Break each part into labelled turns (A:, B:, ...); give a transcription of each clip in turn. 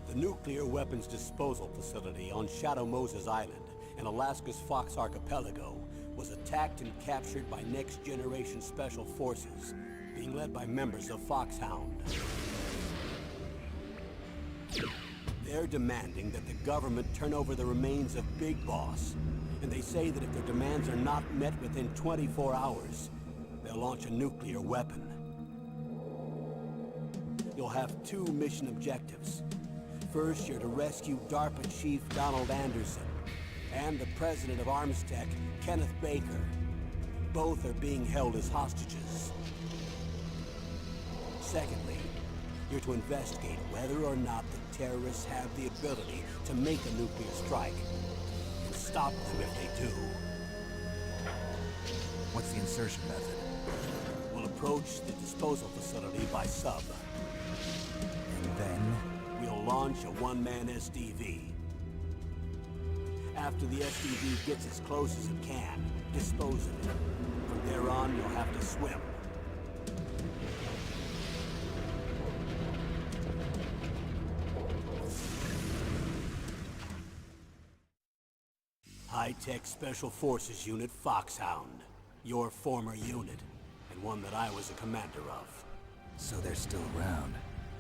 A: The nuclear weapons disposal facility on Shadow Moses Island in Alaska's Fox Archipelago was attacked and captured by next-generation special forces, being led by members of Foxhound. They're demanding that the government turn over the remains of Big Boss, and they say that if their demands are not met within 24 hours, they'll launch a nuclear weapon. You'll have two mission objectives. First, you're to rescue DARPA Chief Donald Anderson and the President of Armstech, Kenneth Baker. Both are being held as hostages. Secondly, you're to investigate whether or not the terrorists have the ability to make a nuclear strike and stop them if they do.
B: What's the insertion method?
A: We'll approach the disposal facility by sub.
B: And then?
A: We'll launch a one-man SDV. After the SDV gets as close as it can, dispose of it. From there on, you'll have to swim. High-Tech Special Forces Unit Foxhound. Your former unit, and one that I was a commander of.
B: So they're still around.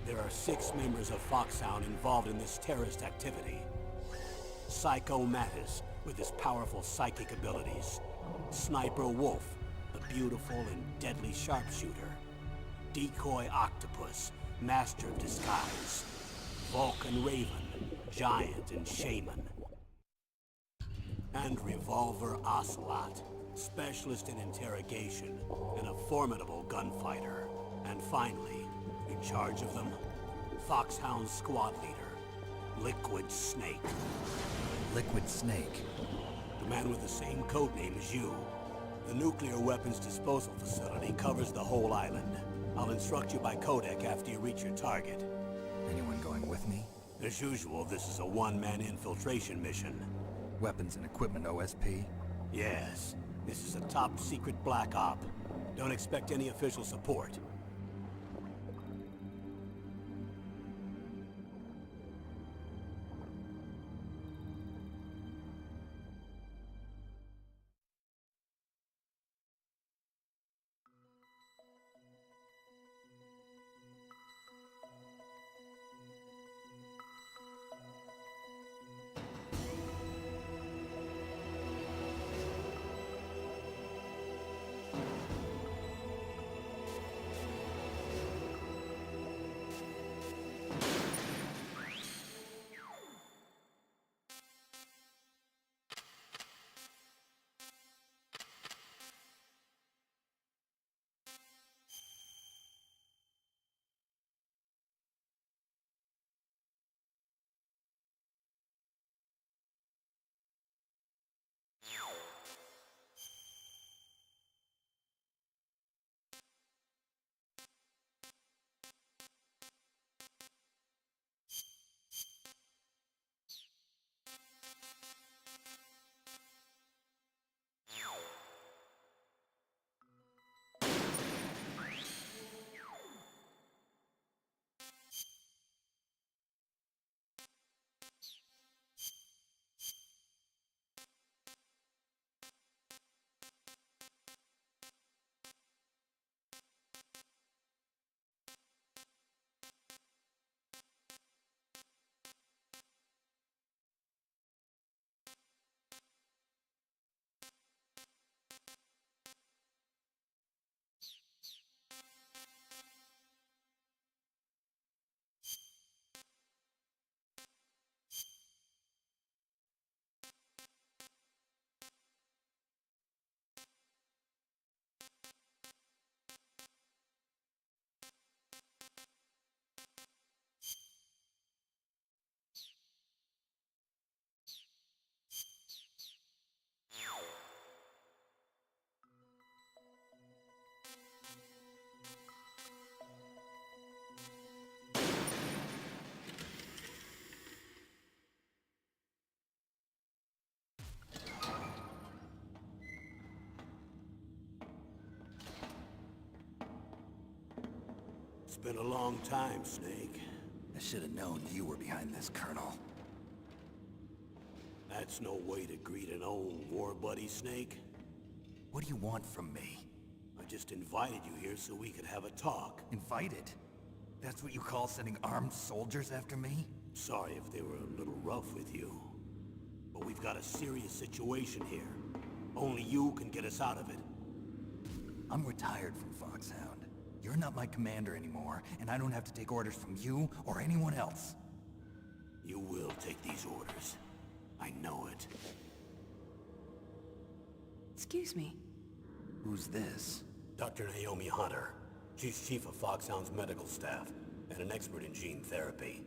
A: There are 6 members of Foxhound involved in this terrorist activity. Psycho Mattis, with his powerful psychic abilities. Sniper Wolf, the beautiful and deadly sharpshooter. Decoy Octopus, master of disguise. Vulcan Raven, giant and shaman. And Revolver Ocelot, specialist in interrogation and a formidable gunfighter. And finally, in charge of them, Foxhound squad leader, Liquid Snake.
B: Liquid Snake?
A: The man with the same codename as you. The nuclear weapons disposal facility covers the whole island. I'll instruct you by codec after you reach your target.
B: Anyone going with me?
A: As usual, this is a one-man infiltration mission.
B: Weapons and equipment OSP?
A: Yes. This is a top-secret black op. Don't expect any official support. It's been a long time, Snake.
B: I should have known you were behind this, Colonel.
A: That's no way to greet an old war buddy, Snake.
B: What do you want from me?
A: I just invited you here so we could have a talk.
B: Invited? That's what you call sending armed soldiers after me?
A: Sorry if they were a little rough with you. But we've got a serious situation here. Only you can get us out of it.
B: I'm retired from Foxhound. You're not my commander anymore, and I don't have to take orders from you or anyone else.
A: You will take these orders. I know it.
C: Excuse me.
B: Who's this?
A: Dr. Naomi Hunter. She's chief of Foxhound's medical staff, and an expert in gene therapy.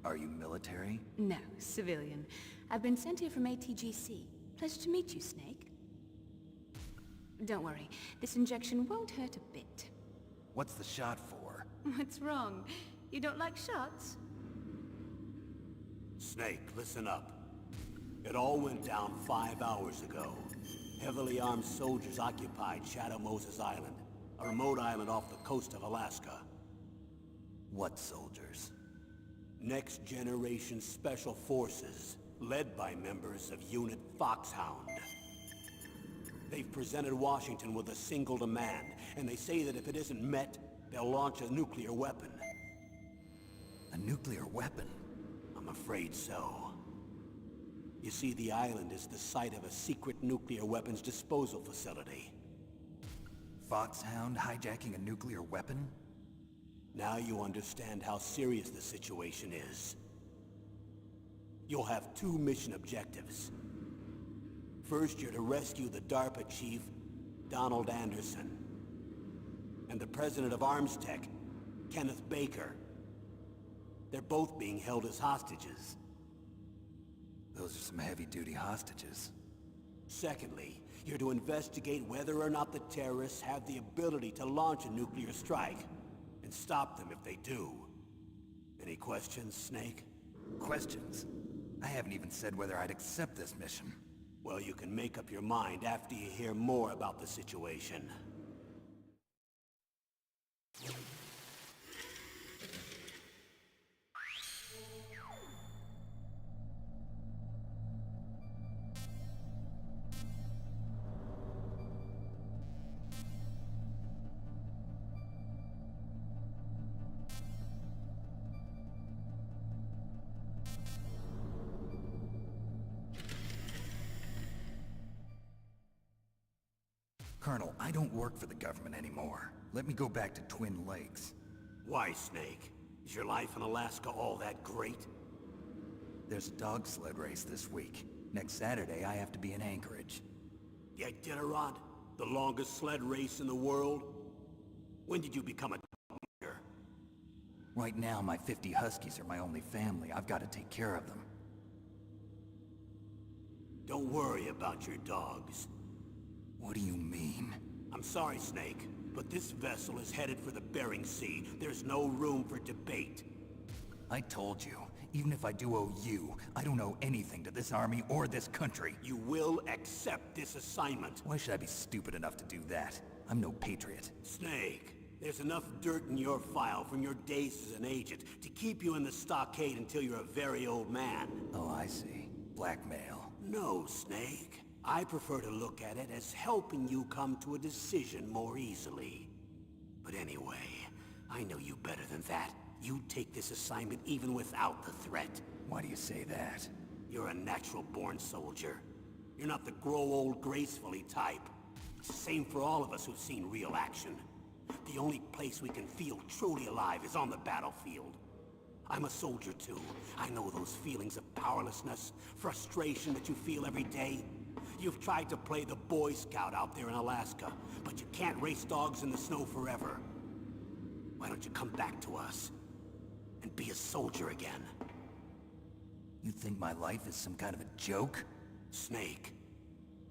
B: Are you military?
C: No, civilian. I've been sent here from ATGC. Pleasure to meet you, Snake. Don't worry, this injection won't hurt a bit.
B: What's the shot for?
C: What's wrong? You don't like shots?
A: Snake, listen up. It all went down 5 hours ago. Heavily armed soldiers occupied Shadow Moses Island, a remote island off the coast of Alaska.
B: What soldiers?
A: Next Generation Special Forces, led by members of Unit Foxhound. They've presented Washington with a single demand, and they say that if it isn't met, they'll launch a nuclear weapon.
B: A nuclear weapon?
A: I'm afraid so. You see, the island is the site of a secret nuclear weapons disposal facility.
B: Foxhound hijacking a nuclear weapon?
A: Now you understand how serious the situation is. You'll have 2 mission objectives. First, you're to rescue the DARPA chief, Donald Anderson, and the president of Armstech, Kenneth Baker. They're both being held as hostages.
B: Those are some heavy-duty hostages.
A: Secondly, you're to investigate whether or not the terrorists have the ability to launch a nuclear strike, and stop them if they do. Any questions, Snake?
B: Questions? I haven't even said whether I'd accept this mission.
A: Well, you can make up your mind after you hear more about the situation.
B: Colonel, I don't work for the government anymore. Let me go back to Twin Lakes.
A: Why, Snake? Is your life in Alaska all that great?
B: There's a dog sled race this week. Next Saturday, I have to be in Anchorage.
A: The Iditarod? The longest sled race in the world? When did you become a dog maker?
B: Right now, my 50 Huskies are my only family. I've got to take care of them.
A: Don't worry about your dogs.
B: What do you mean?
A: I'm sorry, Snake, but this vessel is headed for the Bering Sea. There's no room for debate.
B: I told you, even if I do owe you, I don't owe anything to this army or this country.
A: You will accept this assignment.
B: Why should I be stupid enough to do that? I'm no patriot.
A: Snake, there's enough dirt in your file from your days as an agent to keep you in the stockade until you're a very old man.
B: Oh, I see. Blackmail.
A: No, Snake. I prefer to look at it as helping you come to a decision more easily. But anyway, I know you better than that. You'd take this assignment even without the threat.
B: Why do you say that?
A: You're a natural-born soldier. You're not the grow old gracefully type. It's the same for all of us who've seen real action. The only place we can feel truly alive is on the battlefield. I'm a soldier too. I know those feelings of powerlessness, frustration that you feel every day. You've tried to play the Boy Scout out there in Alaska, but you can't race dogs in the snow forever. Why don't you come back to us and be a soldier again?
B: You think my life is some kind of a joke?
A: Snake,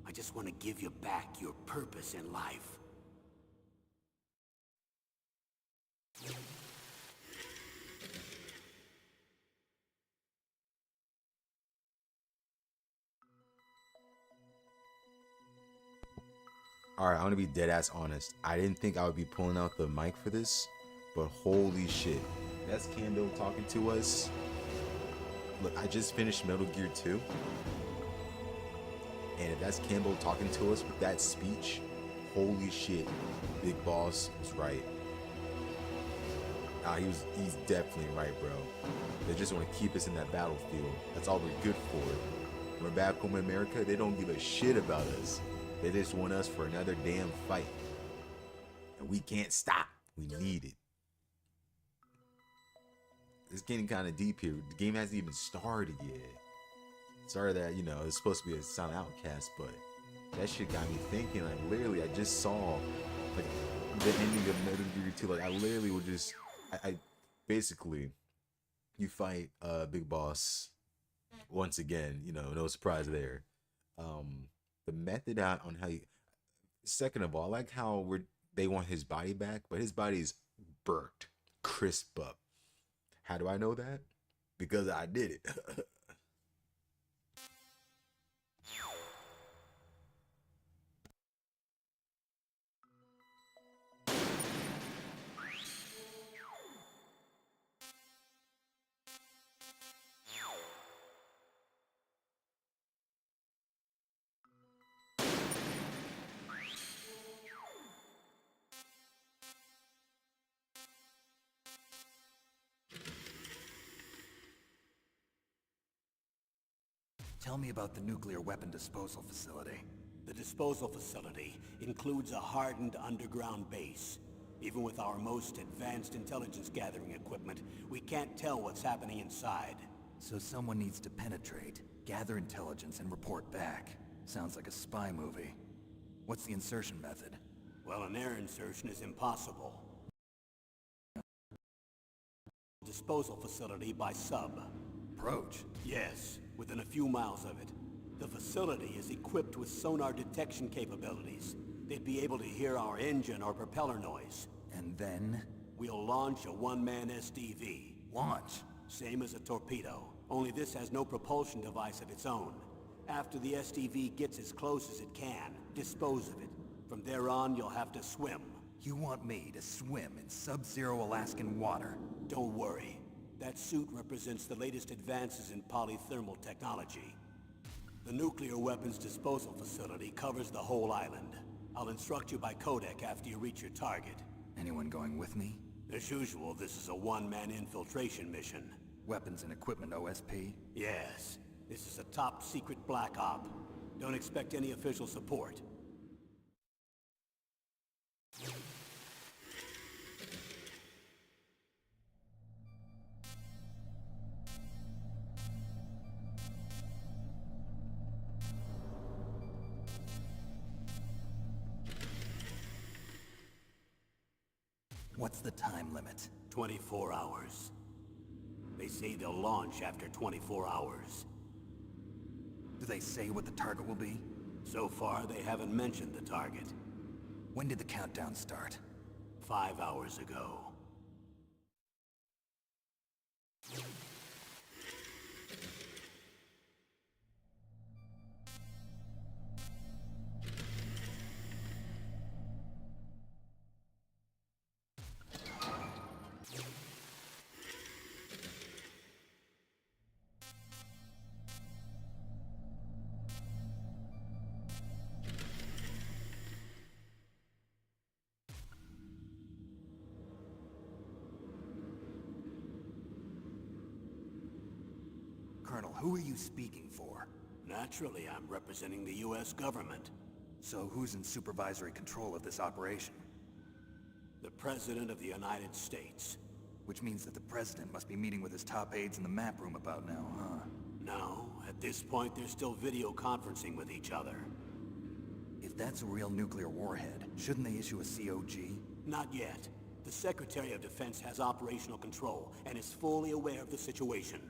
A: I just want to give you back your purpose in life.
D: Alright, I'm gonna be dead ass honest. I didn't think I would be pulling out the mic for this, but holy shit. That's Kando talking to us. Look, I just finished Metal Gear 2. And if that's Campbell talking to us with that speech, holy shit, Big Boss was right. He's definitely right, bro. They just want to keep us in that battlefield. That's all we're good for. We're back home in America, they don't give a shit about us. They just want us for another damn fight. And we can't stop. We need it. It's getting kind of deep here. The game hasn't even started yet. Sorry that, it's supposed to be a Silent Outcast, but that shit got me thinking. Like, literally, I just saw, like, the ending of Metal Gear 2. Like, I literally would just, I basically, you fight Big Boss once again, no surprise there. The method on how you, second of all, I like how they want his body back, but his body's burnt, crisp up. How do I know that? Because I did it.
B: Tell me about the nuclear weapon disposal facility.
A: The disposal facility includes a hardened underground base. Even with our most advanced intelligence gathering equipment, we can't tell what's happening inside.
B: So someone needs to penetrate, gather intelligence, and report back. Sounds like a spy movie. What's the insertion method?
A: Well, an air insertion is impossible. Disposal facility by sub.
B: Approach?
A: Yes, within a few miles of it. The facility is equipped with sonar detection capabilities. They'd be able to hear our engine or propeller noise.
B: And then?
A: We'll launch a one-man SDV.
B: Launch?
A: Same as a torpedo, only this has no propulsion device of its own. After the SDV gets as close as it can, dispose of it. From there on, you'll have to swim.
B: You want me to swim in sub-zero Alaskan water?
A: Don't worry. That suit represents the latest advances in polythermal technology. The nuclear weapons disposal facility covers the whole island. I'll instruct you by codec after you reach your target.
B: Anyone going with me?
A: As usual, this is a one-man infiltration mission.
B: Weapons and equipment OSP?
A: Yes. This is a top-secret black op. Don't expect any official support.
B: What's the time limit?
A: 24 hours. They say they'll launch after 24 hours.
B: Do they say what the target will be?
A: So far, they haven't mentioned the target.
B: When did the countdown start?
A: 5 hours ago.
B: Colonel, who are you speaking for?
A: Naturally, I'm representing the U.S. government.
B: So who's in supervisory control of this operation?
A: The President of the United States.
B: Which means that the President must be meeting with his top aides in the map room about now, huh?
A: No, at this point they're still video conferencing with each other.
B: If that's a real nuclear warhead, shouldn't they issue a COG?
A: Not yet. The Secretary of Defense has operational control and is fully aware of the situation.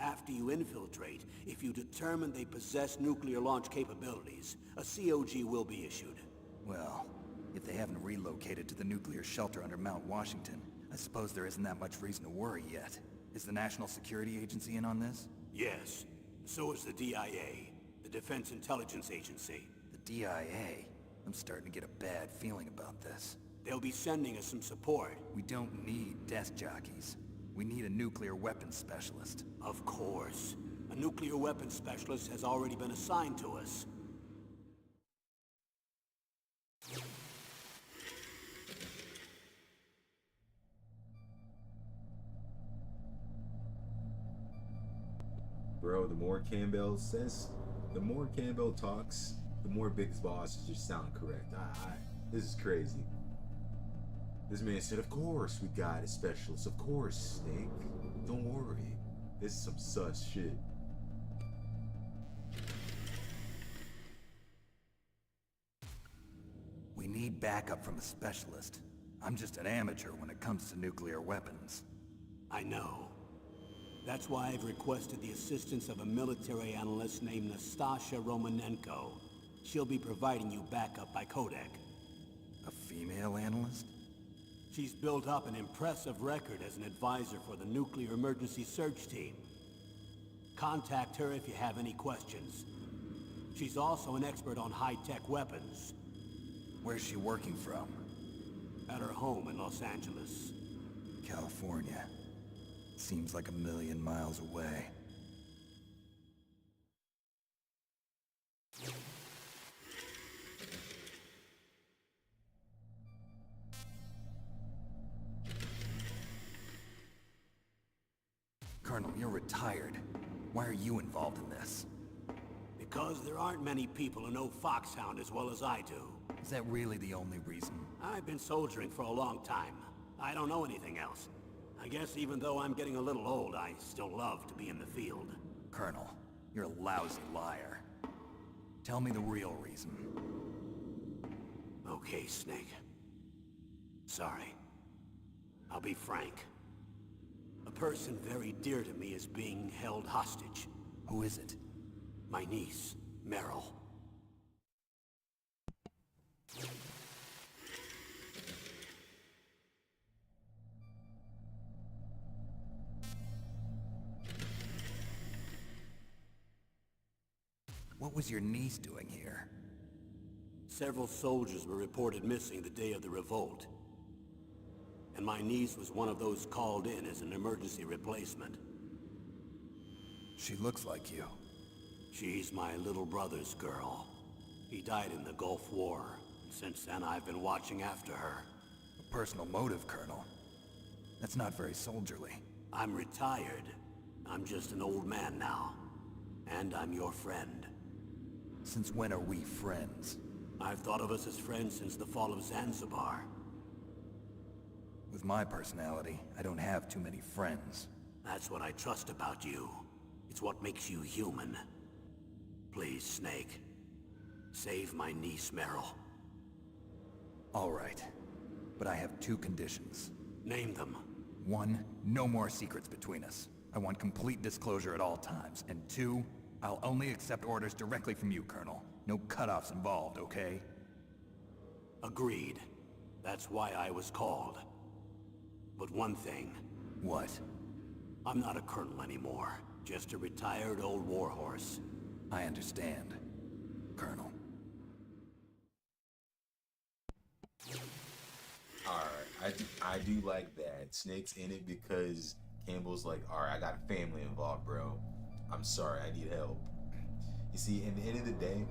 A: After you infiltrate, if you determine they possess nuclear launch capabilities, a COG will be issued.
B: Well, if they haven't relocated to the nuclear shelter under Mount Washington, I suppose there isn't that much reason to worry yet. Is the National Security Agency in on this?
A: Yes. So is the DIA, the Defense Intelligence Agency.
B: The DIA? I'm starting to get a bad feeling about this.
A: They'll be sending us some support.
B: We don't need desk jockeys. We need a nuclear weapons specialist.
A: Of course. A nuclear weapons specialist has already been assigned to us.
D: Bro, the more Campbell says, the more Campbell talks, the more Big's bosses just sound correct. This is crazy. This man said, of course we got a specialist. Of course, Snake. Don't worry. This is some sus shit.
B: We need backup from a specialist. I'm just an amateur when it comes to nuclear weapons.
A: I know. That's why I've requested the assistance of a military analyst named Nastasha Romanenko. She'll be providing you backup by Kodak.
B: A female analyst?
A: She's built up an impressive record as an advisor for the Nuclear Emergency Search Team. Contact her if you have any questions. She's also an expert on high-tech weapons.
B: Where's she working from?
A: At her home in Los Angeles.
B: California. Seems like a million miles away. Colonel, you're retired. Why are you involved in this?
A: Because there aren't many people who know Foxhound as well as I do.
B: Is that really the only reason?
A: I've been soldiering for a long time. I don't know anything else. I guess even though I'm getting a little old, I still love to be in the field.
B: Colonel, you're a lousy liar. Tell me the real reason.
A: Okay, Snake. Sorry. I'll be frank. A person very dear to me is being held hostage.
B: Who is it?
A: My niece, Meryl.
B: What was your niece doing here?
A: Several soldiers were reported missing the day of the revolt. And my niece was one of those called in as an emergency replacement.
B: She looks like you.
A: She's my little brother's girl. He died in the Gulf War. Since then, I've been watching after her.
B: A personal motive, Colonel. That's not very soldierly.
A: I'm retired. I'm just an old man now. And I'm your friend.
B: Since when are we friends?
A: I've thought of us as friends since the fall of Zanzibar.
B: With my personality, I don't have too many friends.
A: That's what I trust about you. It's what makes you human. Please, Snake. Save my niece, Meryl.
B: All right. But I have two conditions.
A: Name them.
B: 1, no more secrets between us. I want complete disclosure at all times. And 2, I'll only accept orders directly from you, Colonel. No cutoffs involved, okay?
A: Agreed. That's why I was called. But one thing.
B: What?
A: I'm not a colonel anymore. Just a retired old warhorse.
B: I understand, Colonel.
D: Alright, I do like that. Snake's in it because Campbell's like, alright, I got a family involved, bro. I'm sorry, I need help. You see, in the end of the day,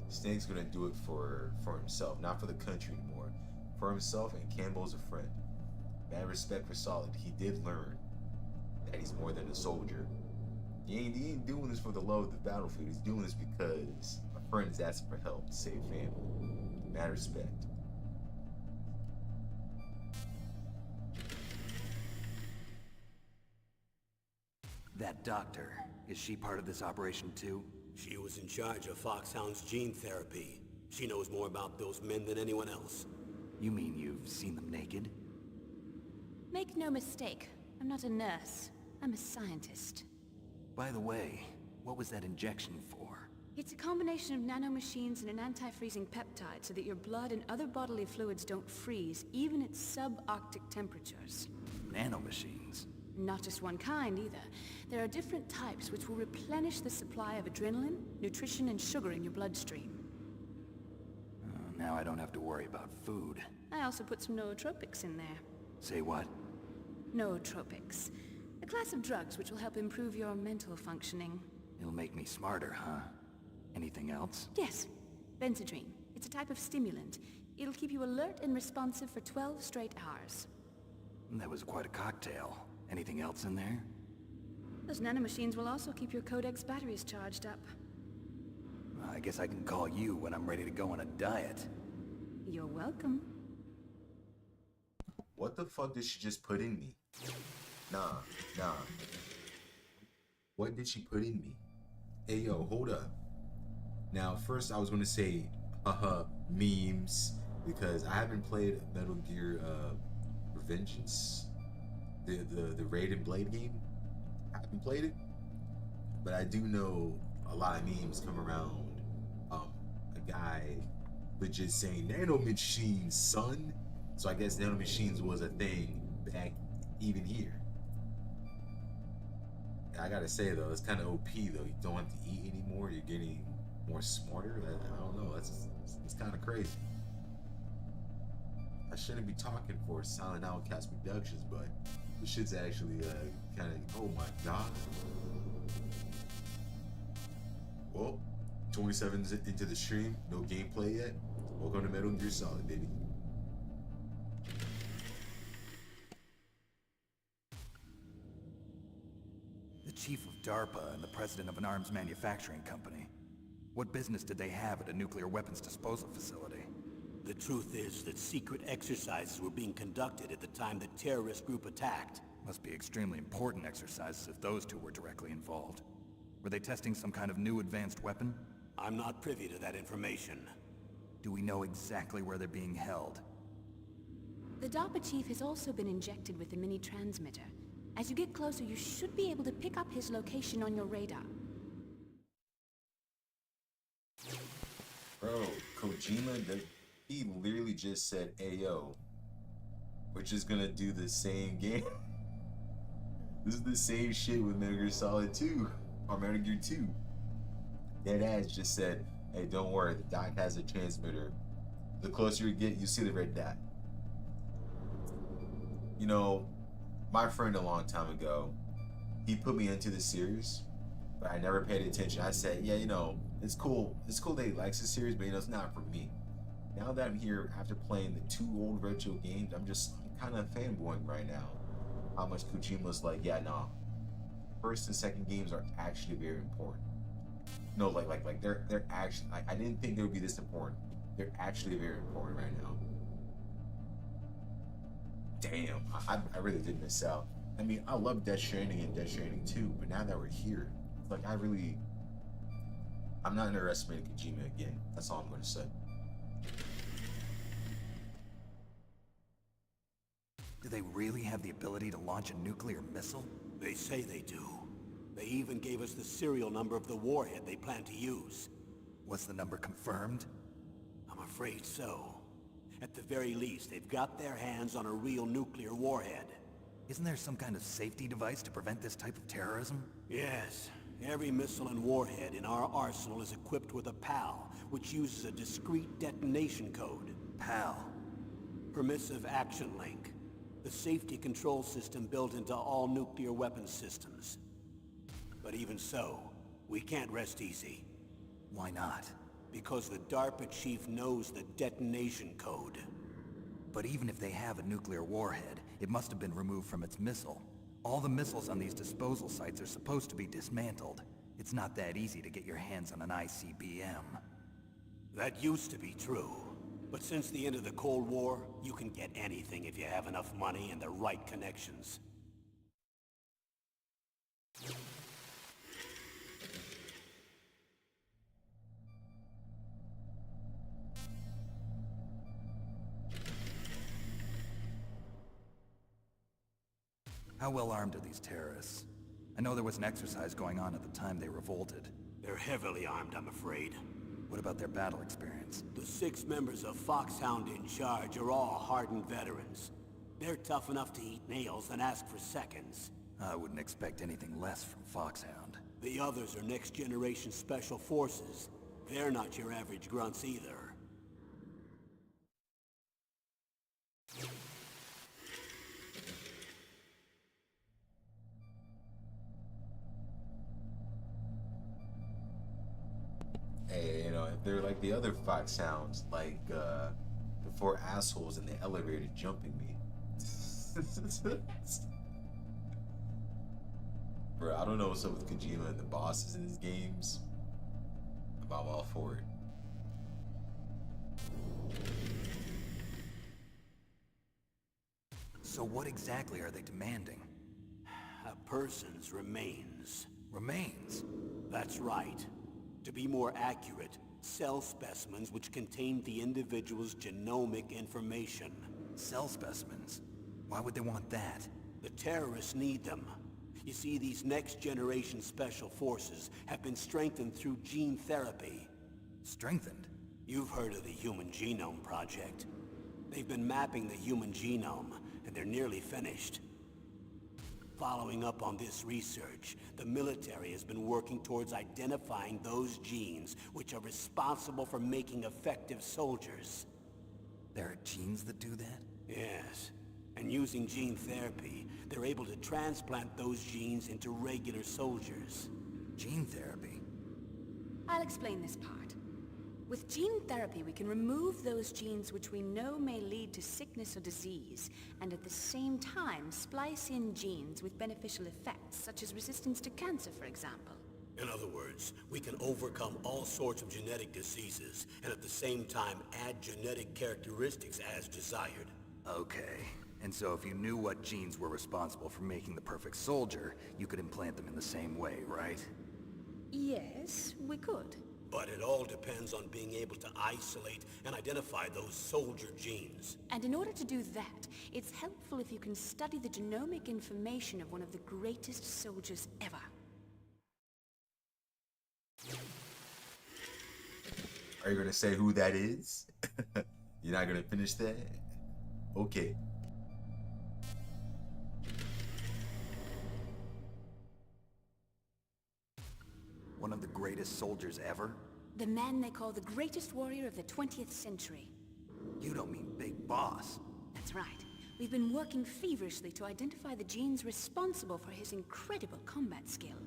D: Snake's gonna do it for himself, not for the country anymore. For himself, and Campbell's a friend. Mad respect for Solid. He did learn that he's more than a soldier. He ain't doing this for the love of the battlefield. He's doing this because a friend is asking for help to save family. Mad respect.
B: That doctor, is she part of this operation too?
A: She was in charge of Foxhound's gene therapy. She knows more about those men than anyone else.
B: You mean you've seen them naked?
C: Make no mistake, I'm not a nurse. I'm a scientist.
B: By the way, what was that injection for?
C: It's a combination of nanomachines and an anti-freezing peptide so that your blood and other bodily fluids don't freeze, even at subarctic temperatures.
B: Nanomachines?
C: Not just one kind, either. There are different types which will replenish the supply of adrenaline, nutrition, and sugar in your bloodstream.
B: Now I don't have to worry about food.
C: I also put some nootropics in there.
B: Say what?
C: nootropics. A class of drugs which will help improve your mental functioning.
B: It'll make me smarter, huh? Anything else?
C: Yes. Benzedrine. It's a type of stimulant. It'll keep you alert and responsive for 12 straight hours.
B: That was quite a cocktail. Anything else in there?
C: Those nanomachines will also keep your Codex batteries charged up.
B: I guess I can call you when I'm ready to go on a diet.
C: You're welcome.
D: What the fuck did she just put in me? Nah. What did she put in me? Hey yo, hold up. Now, first I was gonna say, memes, because I haven't played Metal Gear Revengeance, the Raid and Blade game. I haven't played it, but I do know a lot of memes come around. A guy legit saying nanomachines, son. So I guess nanomachines was a thing back even here. I gotta say though, it's kind of OP though. You don't have to eat anymore. You're getting more smarter. I don't know. It's kind of crazy. I shouldn't be talking for Silent Outcast Productions, but this shit's actually kind of. Oh my god. Well, 27's into the stream. No gameplay yet. Welcome to Metal Gear Solid, baby.
B: The chief of DARPA and the president of an arms manufacturing company. What business did they have at a nuclear weapons disposal facility?
A: The truth is that secret exercises were being conducted at the time the terrorist group attacked.
B: Must be extremely important exercises if those two were directly involved. Were they testing some kind of new advanced weapon?
A: I'm not privy to that information.
B: Do we know exactly where they're being held?
C: The DARPA chief has also been injected with a mini transmitter. As you get closer, you should be able to pick up his location on your radar.
D: Bro, Kojima, he literally just said, "Ayo, we're just gonna do the same game." This is the same shit with Metal Gear Solid 2 or Metal Gear 2. Deadass just said, "Hey, don't worry, the dock has a transmitter. The closer you get, you see the red dot." You know, my friend a long time ago, he put me into the series, but I never paid attention. I said, yeah, you know, it's cool. It's cool that he likes the series, but you know, it's not for me. Now that I'm here after playing the 2 old retro games, I'm kind of fanboying right now. How much Kojima's like, yeah, no. First and second games are actually very important. No, like they're actually, I didn't think they would be this important. They're actually very important right now. Damn, I really did miss out. I mean, I love Death Stranding and Death Stranding 2, but now that we're here, like I'm not underestimating Kojima again. That's all I'm going to say.
B: Do they really have the ability to launch a nuclear missile?
A: They say they do. They even gave us the serial number of the warhead they plan to use.
B: Was the number confirmed?
A: I'm afraid so. At the very least, they've got their hands on a real nuclear warhead.
B: Isn't there some kind of safety device to prevent this type of terrorism?
A: Yes. Every missile and warhead in our arsenal is equipped with a PAL, which uses a discrete detonation code.
B: PAL.
A: Permissive Action Link. The safety control system built into all nuclear weapons systems. But even so, we can't rest easy.
B: Why not?
A: Because the DARPA chief knows the detonation code.
B: But even if they have a nuclear warhead, it must have been removed from its missile. All the missiles on these disposal sites are supposed to be dismantled. It's not that easy to get your hands on an ICBM.
A: That used to be true. But since the end of the Cold War, you can get anything if you have enough money and the right connections.
B: How well armed are these terrorists? I know there was an exercise going on at the time they revolted.
A: They're heavily armed, I'm afraid.
B: What about their battle experience?
A: The 6 members of Foxhound in charge are all hardened veterans. They're tough enough to eat nails and ask for seconds.
B: I wouldn't expect anything less from Foxhound.
A: The others are next-generation special forces. They're not your average grunts either.
D: they're like the other fox sounds, like the four assholes in the elevator jumping me. Bro, I don't know what's up with Kojima and the bosses in his games, but I'm all for it.
B: So what exactly are they demanding?
A: A person's remains.
B: Remains?
A: That's right. To be more accurate, cell specimens which contain the individual's genomic information.
B: Cell specimens? Why would they want that?
A: The terrorists need them. You see, these next-generation special forces have been strengthened through gene therapy.
B: Strengthened?
A: You've heard of the Human Genome Project. They've been mapping the human genome, and they're nearly finished. Following up on this research, the military has been working towards identifying those genes which are responsible for making effective soldiers.
B: There are genes that do that?
A: Yes. And using gene therapy, they're able to transplant those genes into regular soldiers.
B: Gene therapy?
C: I'll explain this part. With gene therapy, we can remove those genes which we know may lead to sickness or disease, and at the same time splice in genes with beneficial effects, such as resistance to cancer, for example.
A: In other words, we can overcome all sorts of genetic diseases, and at the same time add genetic characteristics as desired.
B: Okay. And so if you knew what genes were responsible for making the perfect soldier, you could implant them in the same way, right?
C: Yes, we could.
A: But it all depends on being able to isolate and identify those soldier genes.
C: And in order to do that, it's helpful if you can study the genomic information of one of the greatest soldiers ever.
D: Are you gonna say who that is? You're not gonna finish that? Okay.
B: One of the greatest soldiers ever?
C: The man they call the greatest warrior of the 20th century.
B: You don't mean Big Boss.
C: That's right. We've been working feverishly to identify the genes responsible for his incredible combat skill.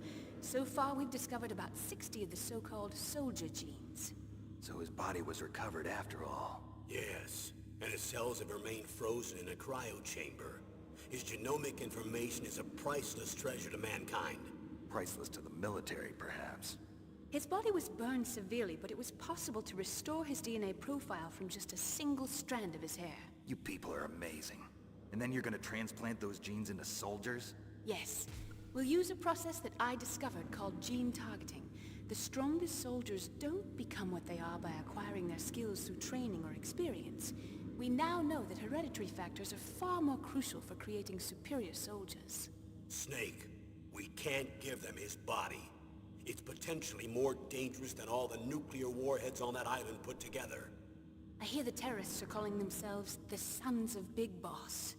C: So far, we've discovered about 60 of the so-called soldier genes.
B: So his body was recovered after all.
A: Yes, and his cells have remained frozen in a cryo chamber. His genomic information is a priceless treasure to mankind.
B: Priceless to the military, perhaps.
C: His body was burned severely, but it was possible to restore his DNA profile from just a single strand of his hair.
B: You people are amazing. And then you're gonna transplant those genes into soldiers?
C: Yes. We'll use a process that I discovered called gene targeting. The strongest soldiers don't become what they are by acquiring their skills through training or experience. We now know that hereditary factors are far more crucial for creating superior soldiers.
A: Snake, we can't give them his body. It's potentially more dangerous than all the nuclear warheads on that island put together.
C: I hear the terrorists are calling themselves the Sons of Big Boss.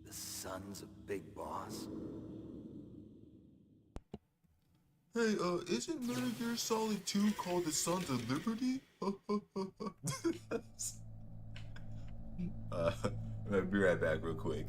B: The Sons of Big Boss?
D: Hey, isn't Metal Gear Solid 2 called the Sons of Liberty? I'll be right back real quick.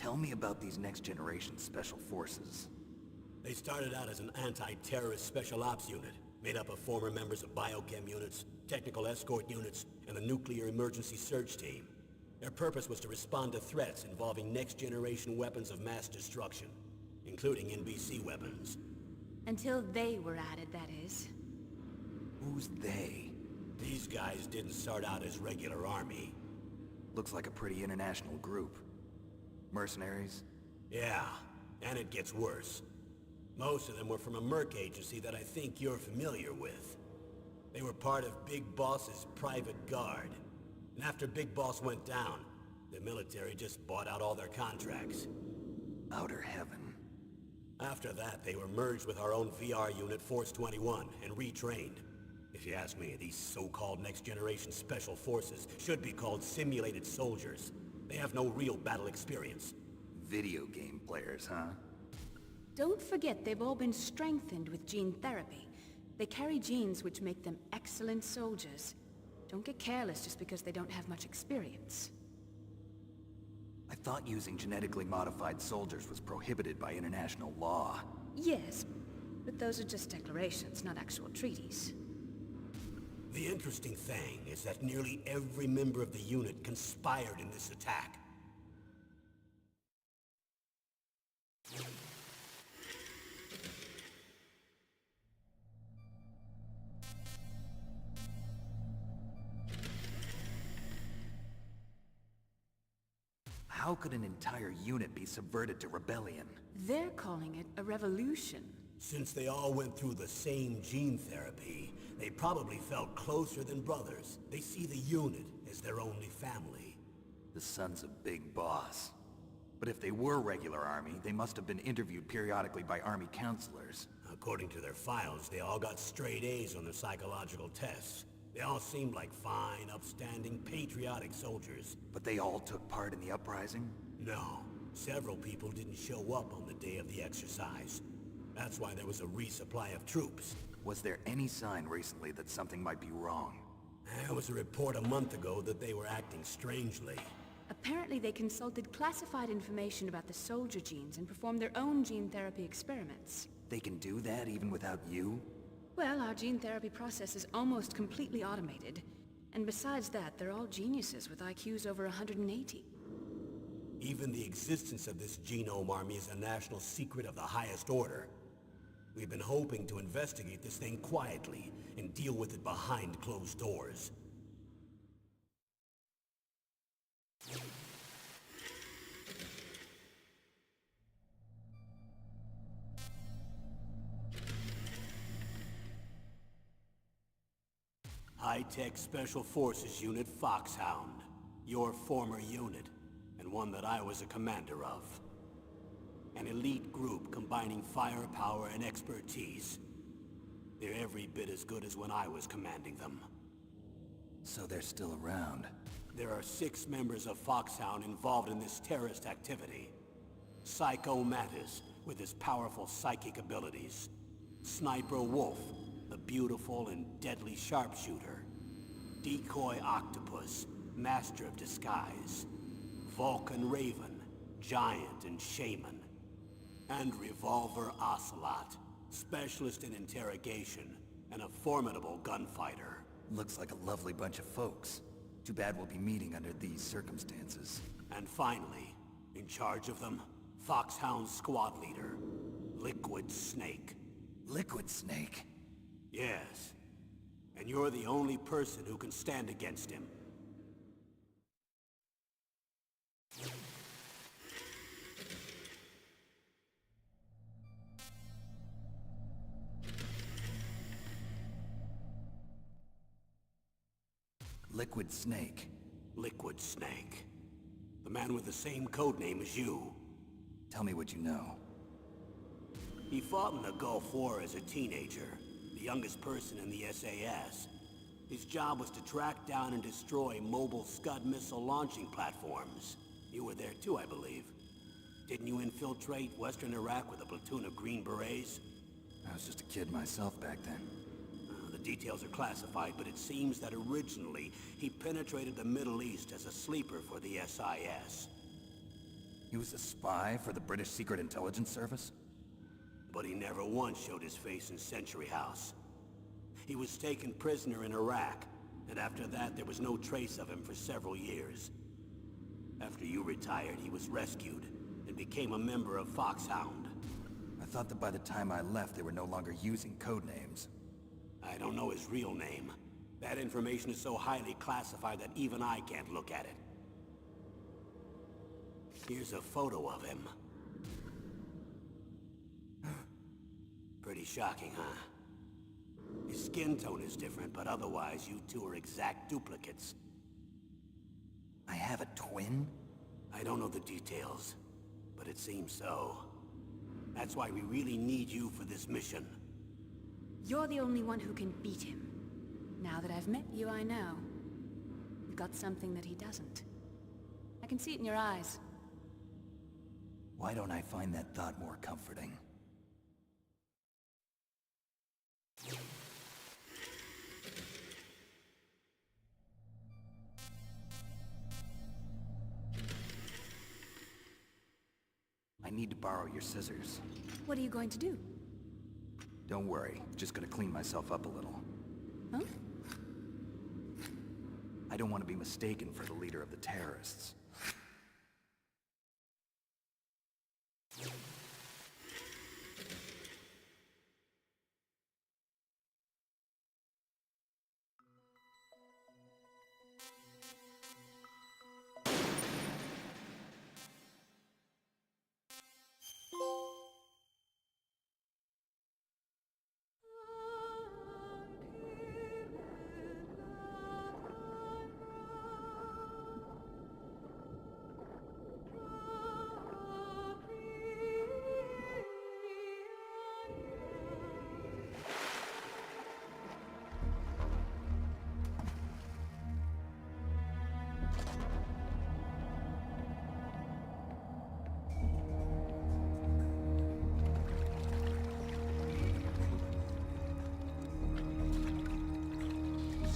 B: Tell me about these next-generation special forces.
A: They started out as an anti-terrorist special ops unit, made up of former members of biochem units, technical escort units, and the nuclear emergency surge team. Their purpose was to respond to threats involving next-generation weapons of mass destruction, including NBC weapons.
C: Until they were added, that is.
B: Who's they?
A: These guys didn't start out as regular army.
B: Looks like a pretty international group. Mercenaries?
A: Yeah, and it gets worse. Most of them were from a merc agency that I think you're familiar with. They were part of Big Boss's private guard. And after Big Boss went down, the military just bought out all their contracts.
B: Outer heaven.
A: After that, they were merged with our own VR unit, Force 21, and retrained. If you ask me, these so-called next-generation special forces should be called simulated soldiers. They have no real battle experience.
B: Video game players, huh?
C: Don't forget they've all been strengthened with gene therapy. They carry genes which make them excellent soldiers. Don't get careless just because they don't have much experience.
B: I thought using genetically modified soldiers was prohibited by international law.
C: Yes, but those are just declarations, not actual treaties.
A: The interesting thing is that nearly every member of the unit conspired in this attack.
B: How could an entire unit be subverted to rebellion?
C: They're calling it a revolution.
A: Since they all went through the same gene therapy, they probably felt closer than brothers. They see the unit as their only family.
B: The sons of Big Boss. But if they were regular army, they must have been interviewed periodically by army counselors.
A: According to their files, they all got straight A's on their psychological tests. They all seemed like fine, upstanding, patriotic soldiers.
B: But they all took part in the uprising?
A: No, several people didn't show up on the day of the exercise. That's why there was a resupply of troops.
B: Was there any sign recently that something might be wrong?
A: There was a report a month ago that they were acting strangely.
C: Apparently they consulted classified information about the soldier genes and performed their own gene therapy experiments.
B: They can do that even without you?
C: Well, our gene therapy process is almost completely automated. And besides that, they're all geniuses with IQs over 180.
A: Even the existence of this genome army is a national secret of the highest order. We've been hoping to investigate this thing quietly and deal with it behind closed doors. High-Tech Special Forces Unit Foxhound. Your former unit, and one that I was a commander of. An elite group combining firepower and expertise. They're every bit as good as when I was commanding them.
B: So they're still around.
A: There are 6 members of Foxhound involved in this terrorist activity. Psycho Mattis, with his powerful psychic abilities. Sniper Wolf, the beautiful and deadly sharpshooter. Decoy Octopus, master of disguise. Vulcan Raven, giant and shaman. And Revolver Ocelot, specialist in interrogation and a formidable gunfighter.
B: Looks like a lovely bunch of folks. Too bad we'll be meeting under these circumstances.
A: And finally, in charge of them, Foxhound's squad leader, Liquid Snake.
B: Liquid Snake?
A: Yes. And you're the only person who can stand against him.
B: Liquid Snake.
A: Liquid Snake. The man with the same codename as you.
B: Tell me what you know.
A: He fought in the Gulf War as a teenager, the youngest person in the SAS. His job was to track down and destroy mobile Scud missile launching platforms. You were there too, I believe. Didn't you infiltrate Western Iraq with a platoon of Green Berets?
B: I was just a kid myself back then.
A: The details are classified, but it seems that originally he penetrated the Middle East as a sleeper for the SIS.
B: He was a spy for the British Secret Intelligence Service?
A: But he never once showed his face in Century House. He was taken prisoner in Iraq, and after that there was no trace of him for several years. After you retired, he was rescued and became a member of Foxhound.
B: I thought that by the time I left, they were no longer using code names.
A: I don't know his real name. That information is so highly classified that even I can't look at it. Here's a photo of him. Pretty shocking, huh? His skin tone is different, but otherwise you two are exact duplicates.
B: I have a twin?
A: I don't know the details, but it seems so. That's why we really need you for this mission.
C: You're the only one who can beat him. Now that I've met you, I know. You've got something that he doesn't. I can see it in your eyes.
B: Why don't I find that thought more comforting? I need to borrow your scissors.
C: What are you going to do?
B: Don't worry, just gonna clean myself up a little.
C: Huh?
B: I don't want to be mistaken for the leader of the terrorists.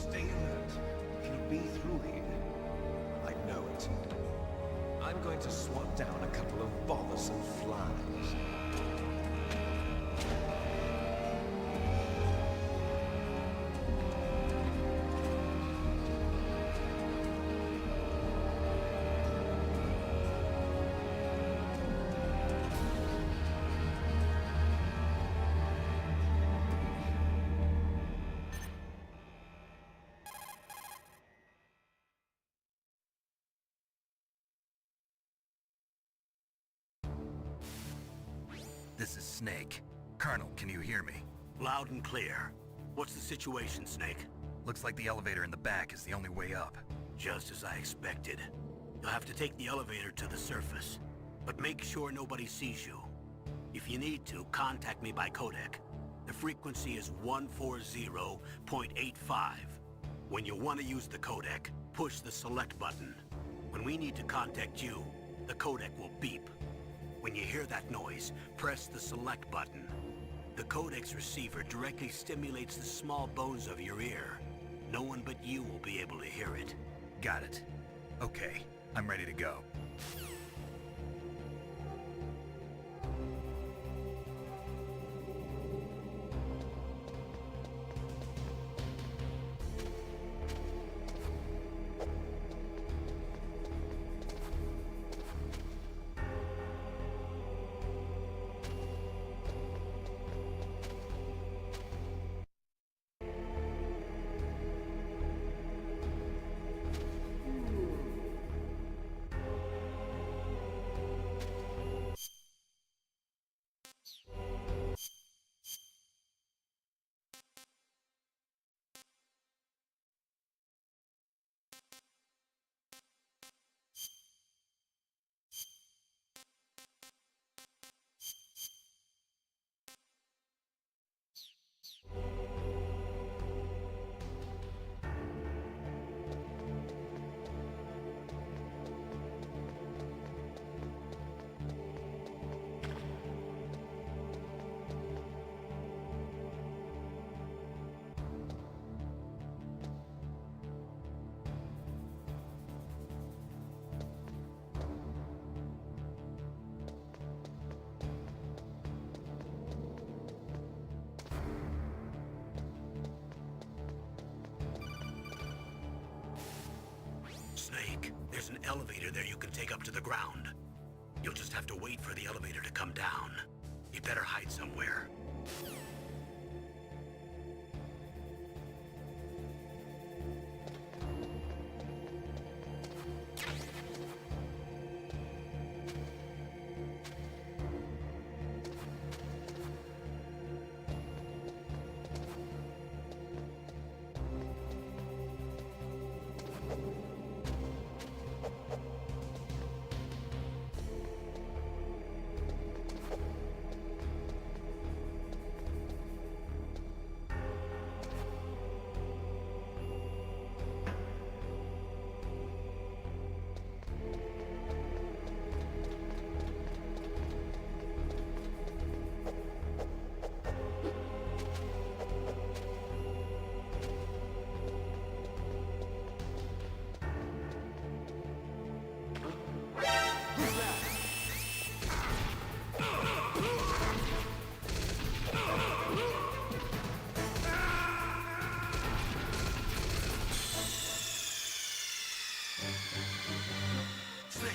E: Stay alert. He'll be through here. I know it. I'm going to swat down a couple of bothersome flies.
B: This is Snake. Colonel, can you hear me?
A: Loud and clear. What's the situation, Snake?
B: Looks like the elevator in the back is the only way up.
A: Just as I expected. You'll have to take the elevator to the surface. But make sure nobody sees you. If you need to, contact me by codec. The frequency is 140.85. When you want to use the codec, push the select button. When we need to contact you, the codec will beep. When you hear that noise, press the select button. The codec's receiver directly stimulates the small bones of your ear. No one but you will be able to hear it.
B: Got it. Okay, I'm ready to go.
A: There's an elevator there you can take up to the ground. You'll just have to wait for the elevator to come down. You'd better hide somewhere. Snake!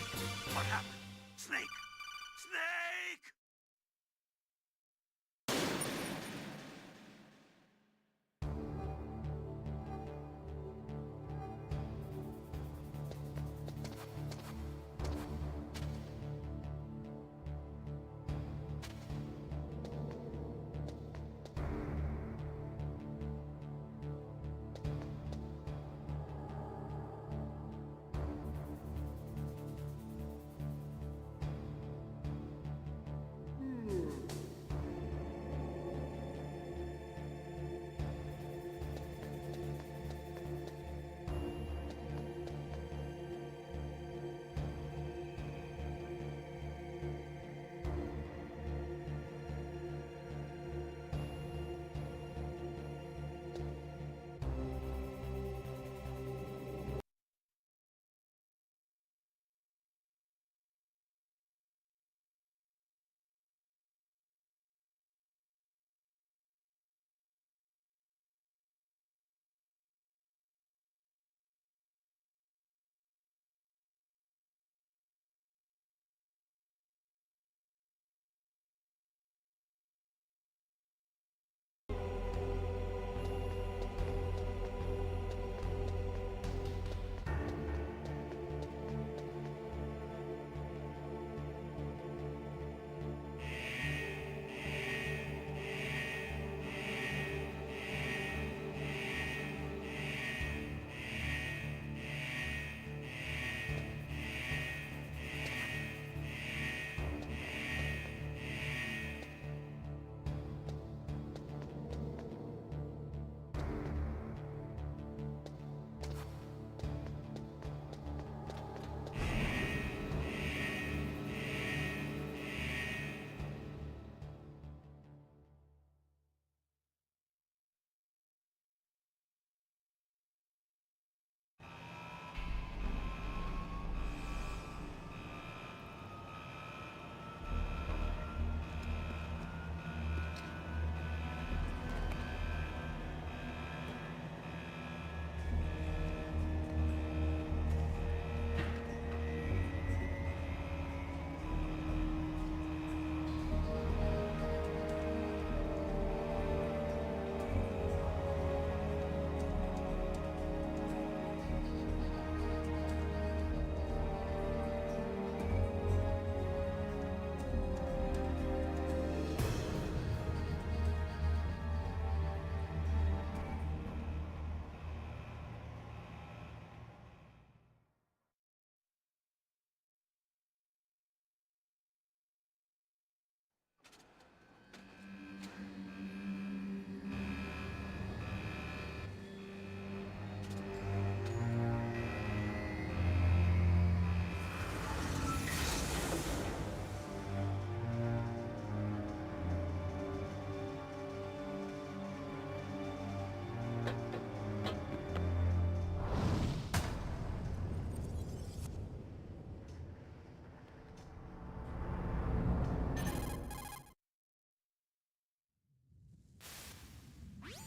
A: What happened? Snake! Snake!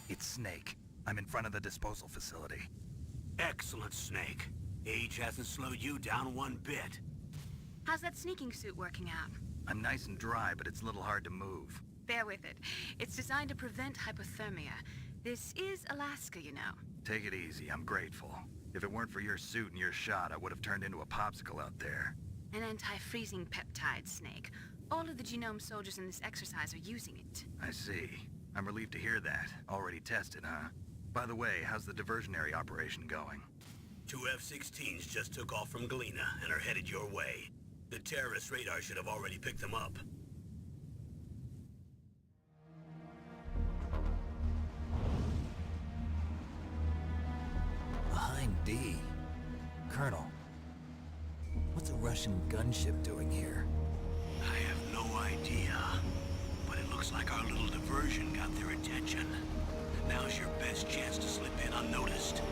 B: It's Snake. I'm in front of the disposal facility.
A: Excellent, Snake. Age hasn't slowed you down one bit.
C: How's that sneaking suit working out?
B: I'm nice and dry, but it's a little hard to move.
C: Bear with it. It's designed to prevent hypothermia. This is Alaska, you know.
B: Take it easy, I'm grateful. If it weren't for your suit and your shot, I would have turned into a popsicle out there.
C: An anti-freezing peptide, Snake. All of the genome soldiers in this exercise are using it.
B: I see. I'm relieved to hear that. Already tested, huh? By the way, how's the diversionary operation going?
A: 2 F-16s just took off from Galena and are headed your way. The terrorist radar should have already picked them up.
B: Behind D. Colonel, what's a Russian gunship doing here?
A: I have no idea, but it looks like our little diversion got their attention. Now's your best chance to slip in unnoticed.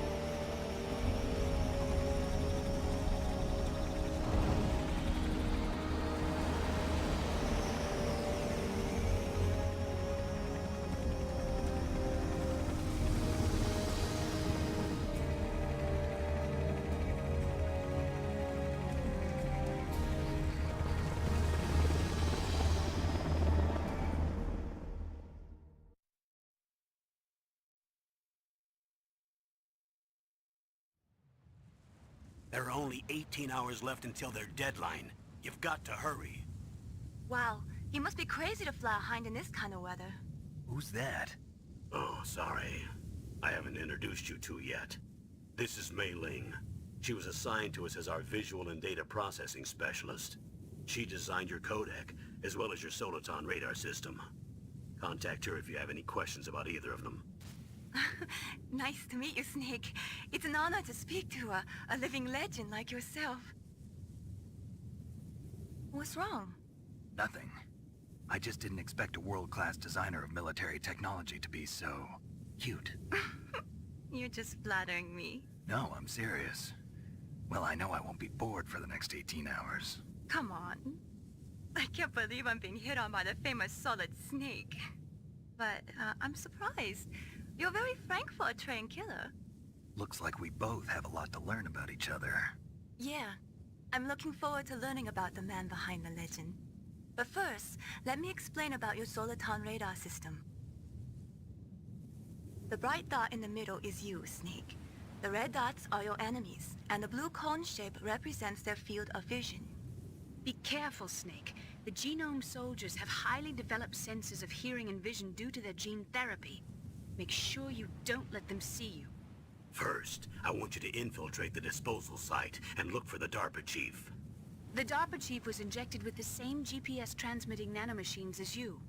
A: There are only 18 hours left until their deadline. You've got to hurry.
F: Wow, you must be crazy to fly a hind in this kind of weather.
B: Who's that?
A: Oh, sorry. I haven't introduced you to yet. This is Mei Ling. She was assigned to us as our visual and data processing specialist. She designed your codec, as well as your Soliton radar system. Contact her if you have any questions about either of them.
F: Nice to meet you, Snake. It's an honor to speak to a living legend like yourself. What's wrong?
B: Nothing. I just didn't expect a world-class designer of military technology to be so... cute.
F: You're just flattering me.
B: No, I'm serious. Well, I know I won't be bored for the next 18 hours.
F: Come on. I can't believe I'm being hit on by the famous Solid Snake. But I'm surprised. You're very frank for a trained killer.
B: Looks like we both have a lot to learn about each other.
F: Yeah. I'm looking forward to learning about the man behind the legend. But first, let me explain about your Soliton radar system. The bright dot in the middle is you, Snake. The red dots are your enemies, and the blue cone shape represents their field of vision.
C: Be careful, Snake. The genome soldiers have highly developed senses of hearing and vision due to their gene therapy. Make sure you don't let them see you.
A: First, I want you to infiltrate the disposal site and look for the DARPA chief.
C: The DARPA chief was injected with the same GPS-transmitting nanomachines as you.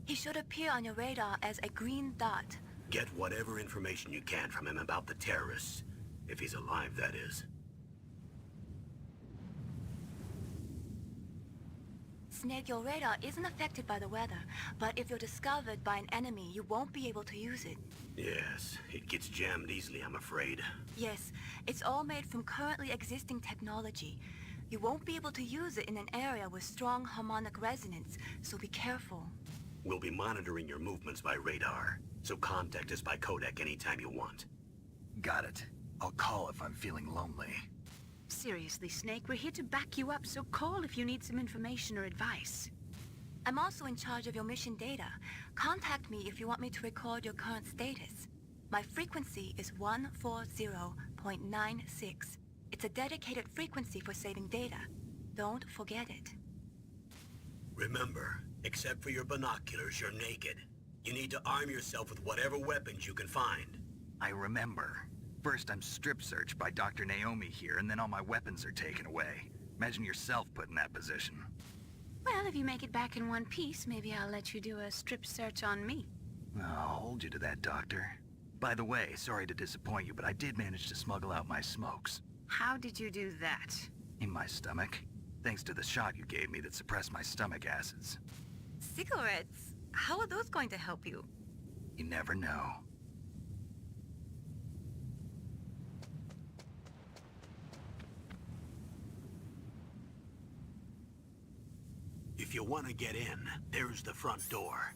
F: He should appear on your radar as a green dot.
A: Get whatever information you can from him about the terrorists. If he's alive, that is.
F: Snake, your radar isn't affected by the weather, but if you're discovered by an enemy, you won't be able to use it.
A: Yes, it gets jammed easily, I'm afraid.
F: Yes, it's all made from currently existing technology. You won't be able to use it in an area with strong harmonic resonance, so be careful.
A: We'll be monitoring your movements by radar, so contact us by codec anytime you want.
B: Got it. I'll call if I'm feeling lonely.
C: Seriously, Snake, we're here to back you up, so call if you need some information or advice.
F: I'm also in charge of your mission data. Contact me if you want me to record your current status. My frequency is 140.96. It's a dedicated frequency for saving data. Don't forget it.
A: Remember, except for your binoculars, you're naked. You need to arm yourself with whatever weapons you can find.
B: I remember. First, I'm strip-searched by Dr. Naomi here, and then all my weapons are taken away. Imagine yourself put in that position.
C: Well, if you make it back in one piece, maybe I'll let you do a strip search on me.
B: I'll hold you to that, Doctor. By the way, sorry to disappoint you, but I did manage to smuggle out my smokes.
C: How did you do that?
B: In my stomach. Thanks to the shot you gave me that suppressed my stomach acids.
F: Cigarettes? How are those going to help you?
B: You never know.
A: If you want to get in, there's the front door.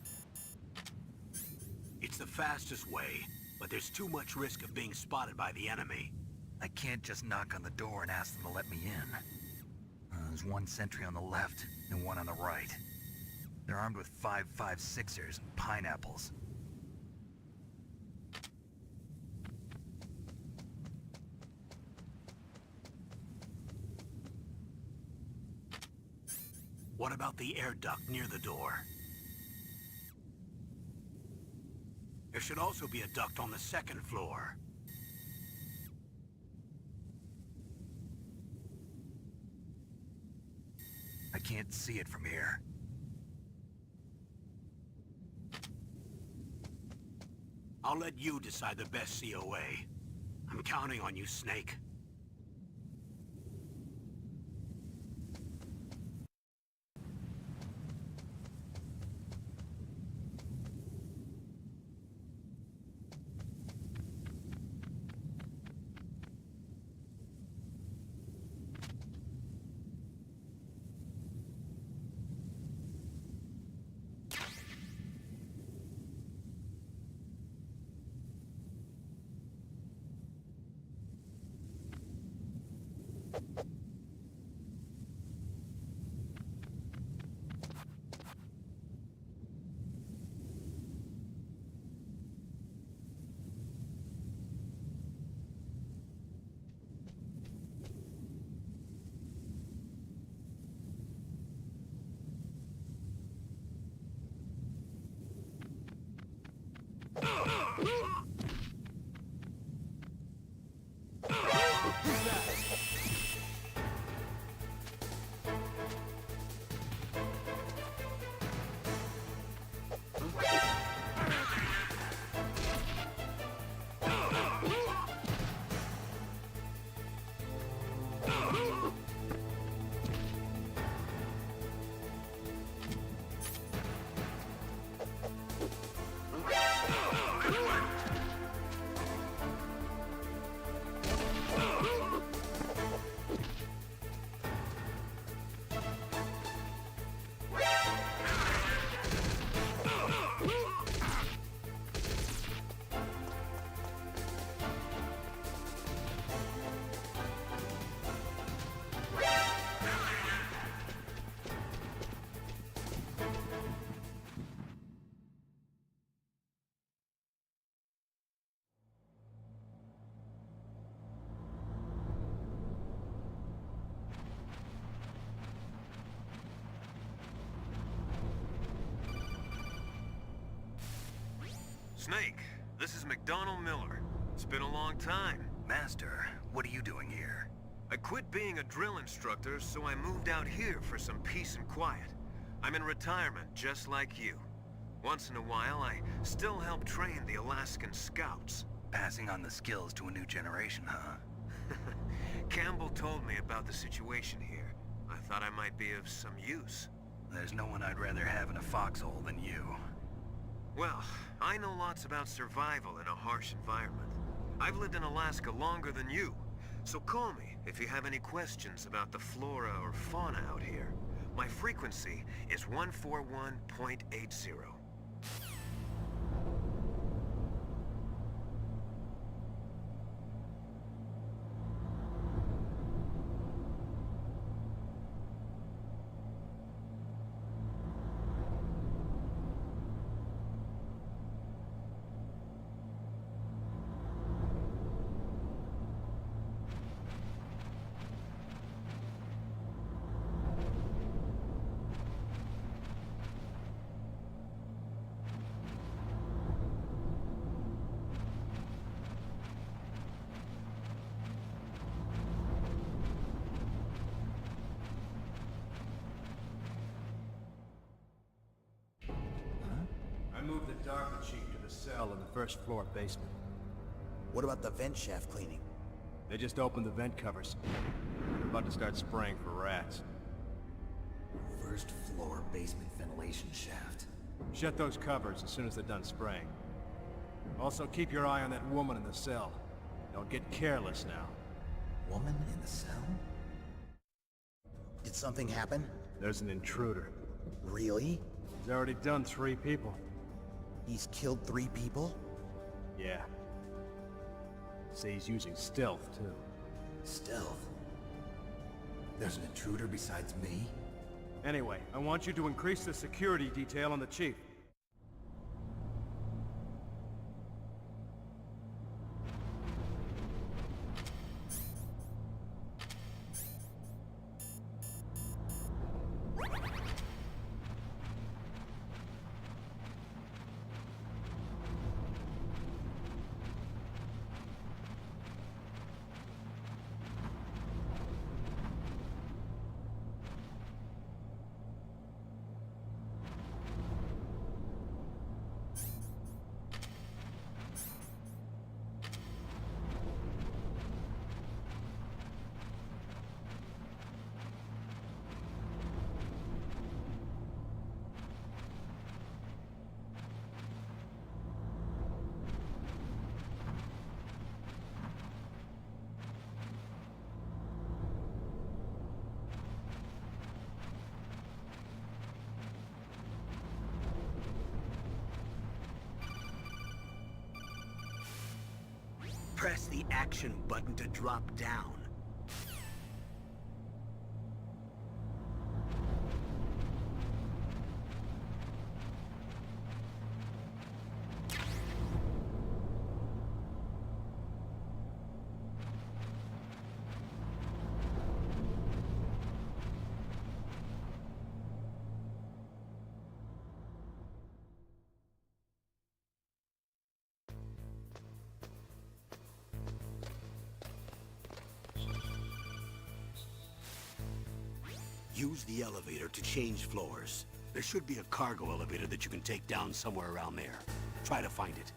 A: It's the fastest way, but there's too much risk of being spotted by the enemy.
B: I can't just knock on the door and ask them to let me in. There's one sentry on the left and one on the right. They're armed with 5.56ers and pineapples.
A: What about the air duct near the door? There should also be a duct on the second floor.
B: I can't see it from here.
A: I'll let you decide the best COA. I'm counting on you, Snake.
E: Snake, this is McDonald Miller. It's been a long time.
B: Master, what are you doing here?
E: I quit being a drill instructor, so I moved out here for some peace and quiet. I'm in retirement, just like you. Once in a while, I still help train the Alaskan Scouts.
B: Passing on the skills to a new generation, huh?
E: Campbell told me about the situation here. I thought I might be of some use.
B: There's no one I'd rather have in a foxhole than you.
E: Well, I know lots about survival in a harsh environment. I've lived in Alaska longer than you, so call me if you have any questions about the flora or fauna out here. My frequency is 141.80.
G: I moved the Darker Chief to the cell in the first floor basement.
H: What about the vent shaft cleaning?
G: They just opened the vent covers. They're about to start spraying for rats.
B: First floor basement ventilation shaft.
G: Shut those covers as soon as they're done spraying. Also, keep your eye on that woman in the cell. Don't get careless now.
B: Woman in the cell?
H: Did something happen?
G: There's an intruder.
H: Really?
G: He's already done 3 people.
H: He's killed 3 people?
G: Yeah. See, he's using stealth, too.
B: Stealth? There's an intruder besides me?
G: Anyway, I want you to increase the security detail on the Chief.
A: Press the action button to drop down. Use the elevator to change floors. There should be a cargo elevator that you can take down somewhere around there. Try to find it.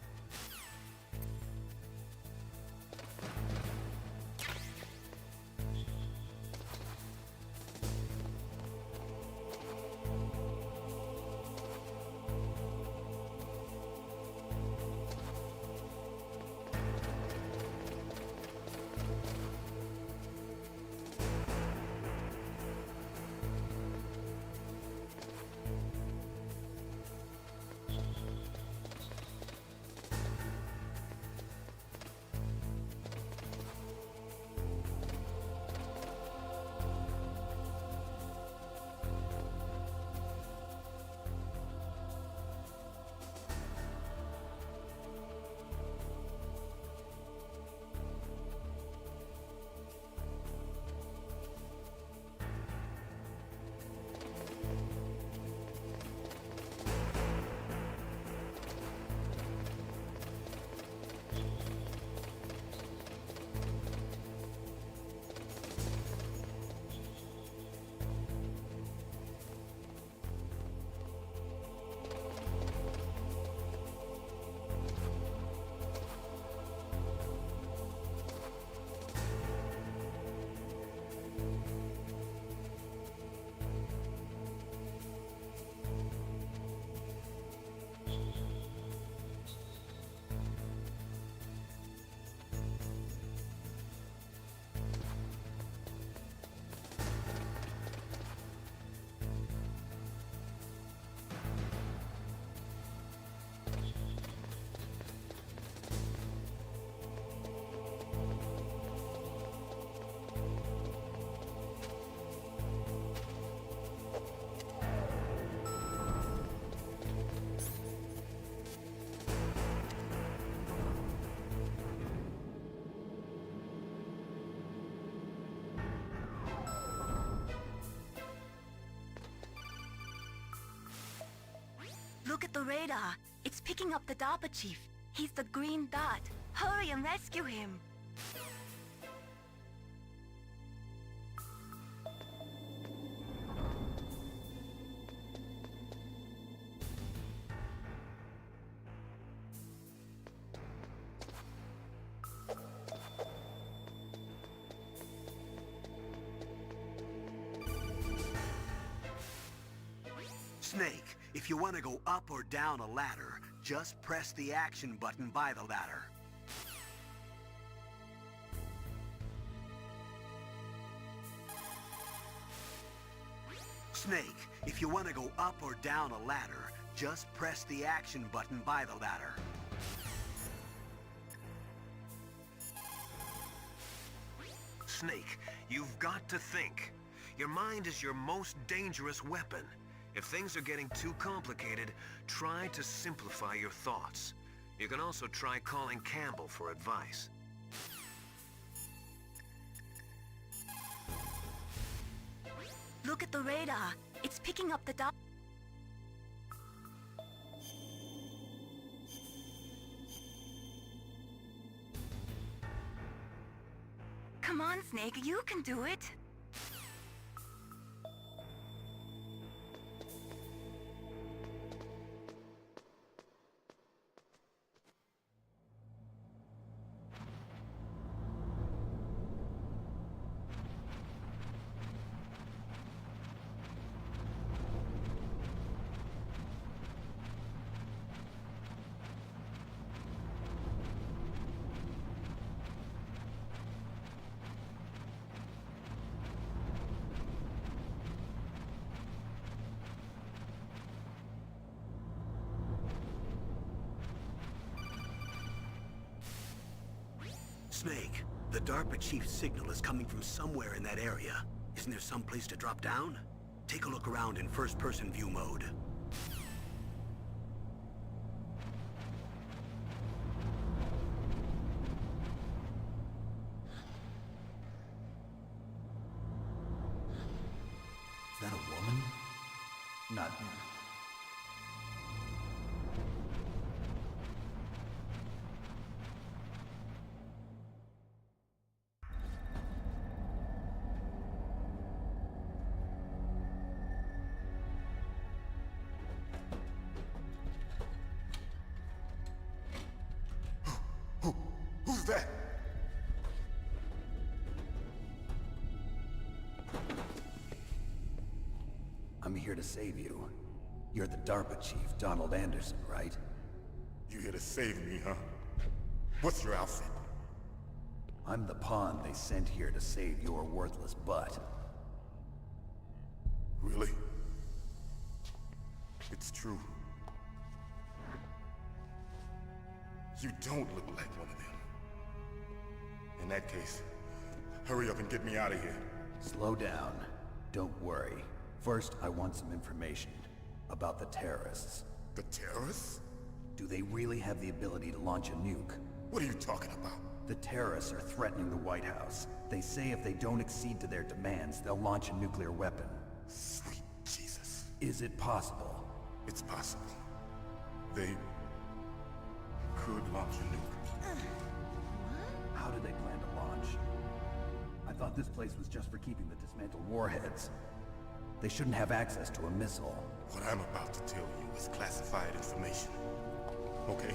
F: Look at the radar. It's picking up the DARPA chief. He's the green dot. Hurry and rescue him.
A: Snake, if you want to go up or down a ladder, just press the action button by the ladder. Snake, if you want to go up or down a ladder, just press the action button by the ladder.
E: Snake, you've got to think. Your mind is your most dangerous weapon. If things are getting too complicated, try to simplify your thoughts. You can also try calling Campbell for advice.
F: Look at the radar. It's picking up the dot. Come on, Snake, you can do it.
A: Snake, the DARPA chief's signal is coming from somewhere in that area. Isn't there some place to drop down? Take a look around in first-person view mode.
B: Is that a woman? Not...
I: Who's that?
B: I'm here to save you. You're the DARPA chief, Donald Anderson, right?
I: You here to save me, huh? What's your outfit?
B: I'm the pawn they sent here to save your worthless butt.
I: Really? It's true. You don't look like one of them. In that case, hurry up and get me out of here.
B: Slow down. Don't worry. First, I want some information about the terrorists.
I: The terrorists?
B: Do they really have the ability to launch a nuke?
I: What are you talking about?
B: The terrorists are threatening the White House. They say if they don't accede to their demands, they'll launch a nuclear weapon.
I: Sweet Jesus.
B: Is it possible?
I: It's possible. They could launch a nuke.
B: How do they plan to launch? I thought this place was just for keeping the dismantled warheads. They shouldn't have access to a missile.
I: What I'm about to tell you is classified information. Okay?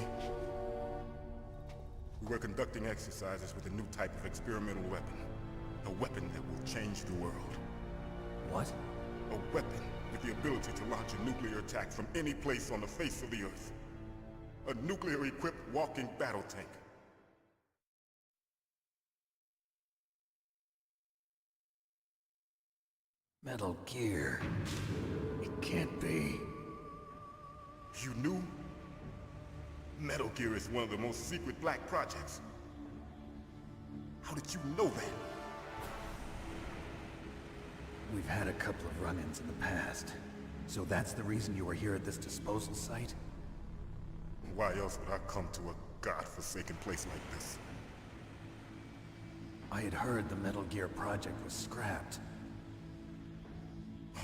I: We were conducting exercises with a new type of experimental weapon. A weapon that will change the world.
B: What?
I: A weapon with the ability to launch a nuclear attack from any place on the face of the Earth. A nuclear-equipped walking battle tank.
B: Metal Gear. It can't be.
I: You knew? Metal Gear is one of the most secret black projects. How did you know that?
B: We've had a couple of run-ins in the past. So that's the reason you were here at this disposal site?
I: Why else would I come to a godforsaken place like this?
B: I had heard the Metal Gear project was scrapped.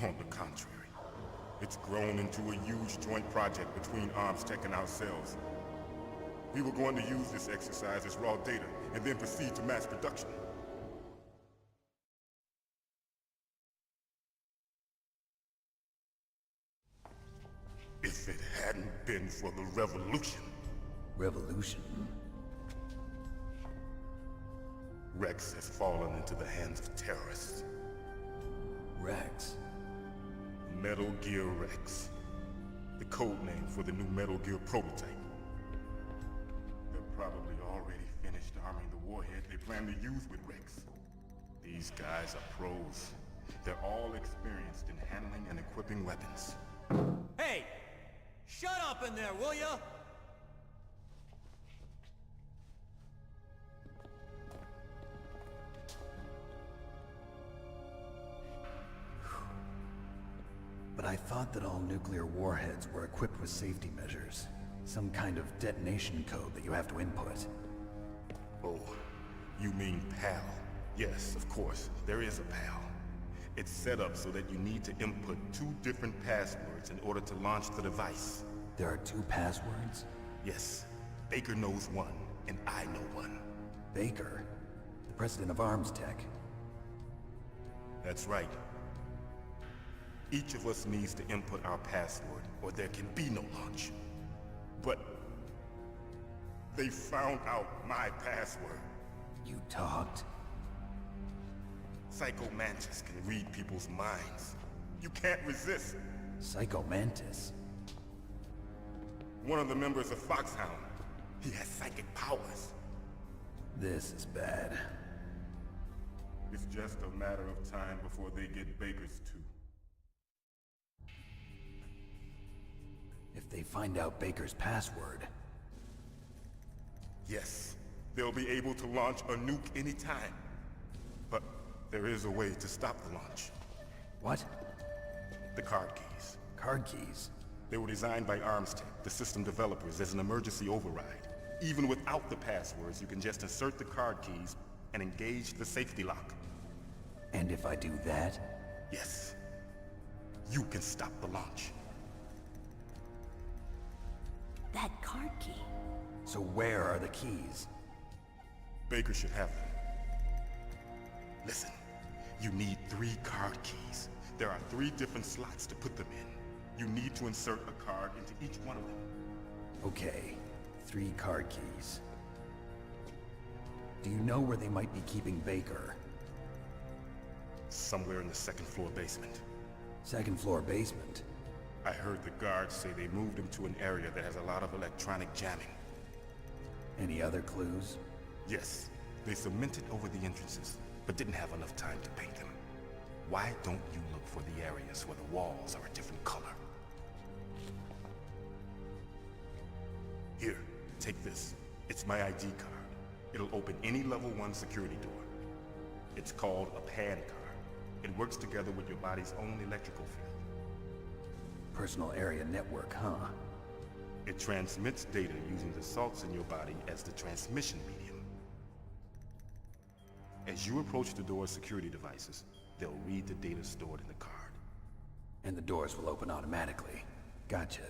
I: On the contrary, it's grown into a huge joint project between ArmsTech and ourselves. We were going to use this exercise as raw data, and then proceed to mass production. If it hadn't been for the revolution...
B: Revolution?
I: Rex has fallen into the hands of terrorists.
B: Rex?
I: Metal Gear Rex. The code name for the new Metal Gear prototype. They're probably already finished arming the warhead they plan to use with Rex. These guys are pros. They're all experienced in handling and equipping weapons.
J: Hey! Shut up in there, will ya?
B: but I thought that all nuclear warheads were equipped with safety measures. Some kind of detonation code that you have to input.
I: Oh, you mean PAL? Yes, of course, there is a PAL. It's set up so that you need to input 2 different passwords in order to launch the device.
B: There are 2 passwords?
I: Yes, Baker knows one, and I know one.
B: Baker? The president of Arms Tech.
I: That's right. Each of us needs to input our password, or there can be no launch. But they found out my password.
B: You talked?
I: Psycho Mantis can read people's minds. You can't resist.
B: Psycho Mantis?
I: One of the members of Foxhound. He has psychic powers.
B: This is bad.
I: It's just a matter of time before they get Baker's too.
B: If they find out Baker's password...
I: Yes, they'll be able to launch a nuke anytime. But there is a way to stop the launch.
B: What?
I: The card keys.
B: Card keys?
I: They were designed by Arms Tech, the system developers, as an emergency override. Even without the passwords, you can just insert the card keys and engage the safety lock.
B: And if I do that?
I: Yes. You can stop the launch.
C: That card key.
B: So where are the keys?
I: Baker should have them. Listen, you need 3 card keys. There are 3 different slots to put them in. You need to insert a card into each one of them.
B: Okay, 3 card keys. Do you know where they might be keeping Baker?
I: Somewhere in the 2nd floor basement.
B: 2nd floor basement?
I: I heard the guards say they moved him to an area that has a lot of electronic jamming.
B: Any other clues?
I: Yes, they cemented over the entrances, but didn't have enough time to paint them. Why don't you look for the areas where the walls are a different color? Here, take this. It's my ID card. It'll open any level 1 security door. It's called a PAN card. It works together with your body's own electrical field.
B: Personal area network, huh?
I: It transmits data using the salts in your body as the transmission medium. As you approach the door's security devices, they'll read the data stored in the card.
B: And the doors will open automatically. Gotcha.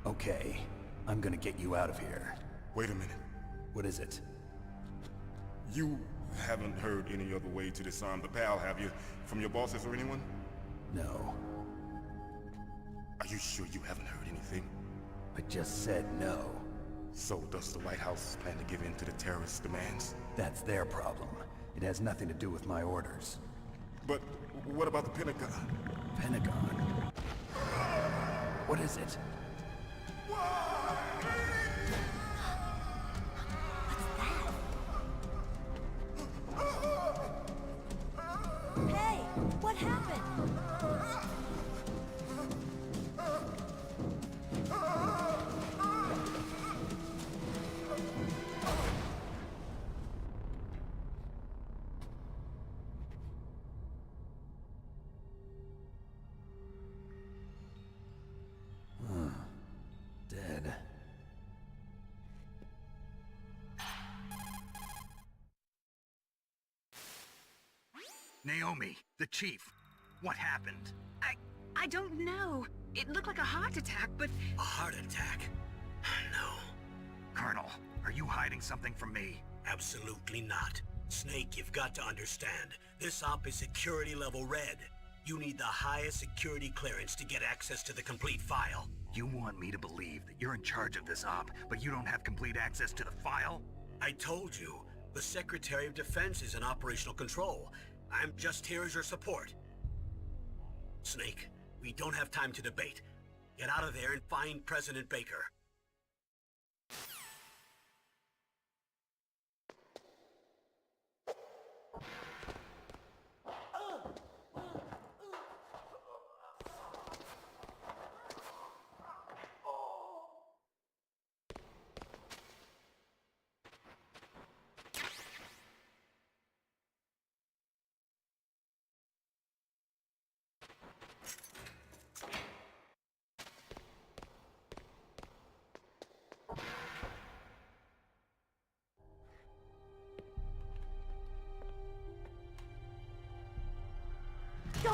B: Okay, I'm gonna get you out of here.
I: Wait a minute.
B: What is it?
I: You haven't heard any other way to disarm the PAL, have you? From your bosses or anyone?
B: No.
I: Are you sure you haven't heard anything?
B: I just said no.
I: So does the White House plan to give in to the terrorists' demands?
B: That's their problem. It has nothing to do with my orders.
I: But what about the Pentagon?
B: Pentagon? What is it?
C: Hey, what happened?
B: Dead.
K: Naomi, the chief. What happened?
F: I don't know. It looked like a heart attack, but...
J: A heart attack? No,
K: Colonel, are you hiding something from me?
J: absolutely not. Snake, you've got to understand. This op is security level red. You need the highest security clearance to get access to the complete file.
K: You want me to believe that you're in charge of this op, but you don't have complete access to the file?
J: I told you, the Secretary of Defense is in operational control. I'm just here as your support. Snake, we don't have time to debate. Get out of there and find President Baker.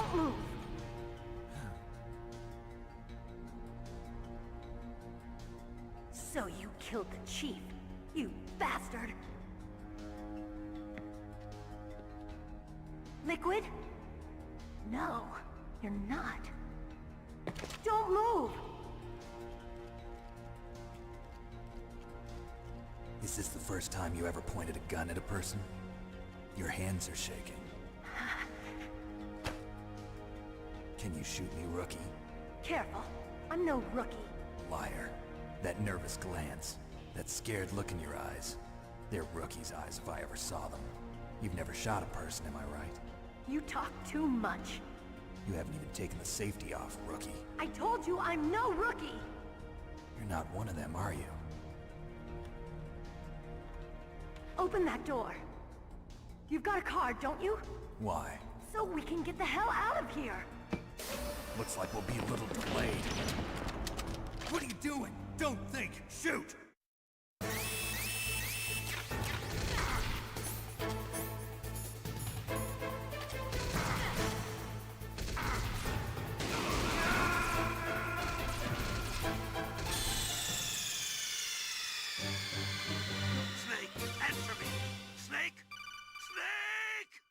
L: Don't move! So you killed the chief, you bastard! Liquid? No, you're not. Don't move!
B: Is this the first time you ever pointed a gun at a person? Your hands are shaking. Can you shoot me, rookie?
L: Careful, I'm no rookie.
B: Liar. That nervous glance, that scared look in your eyes. They're rookie's eyes if I ever saw them. You've never shot a person, am I right?
L: You talk too much.
B: You haven't even taken the safety off, rookie.
L: I told you I'm no rookie!
B: You're not one of them, are you?
L: Open that door. You've got a card, don't you?
B: Why?
L: So we can get the hell out of here!
B: Looks like we'll be a little delayed. What are you doing? Don't think! Shoot!
J: Snake, answer me! Snake! Snake!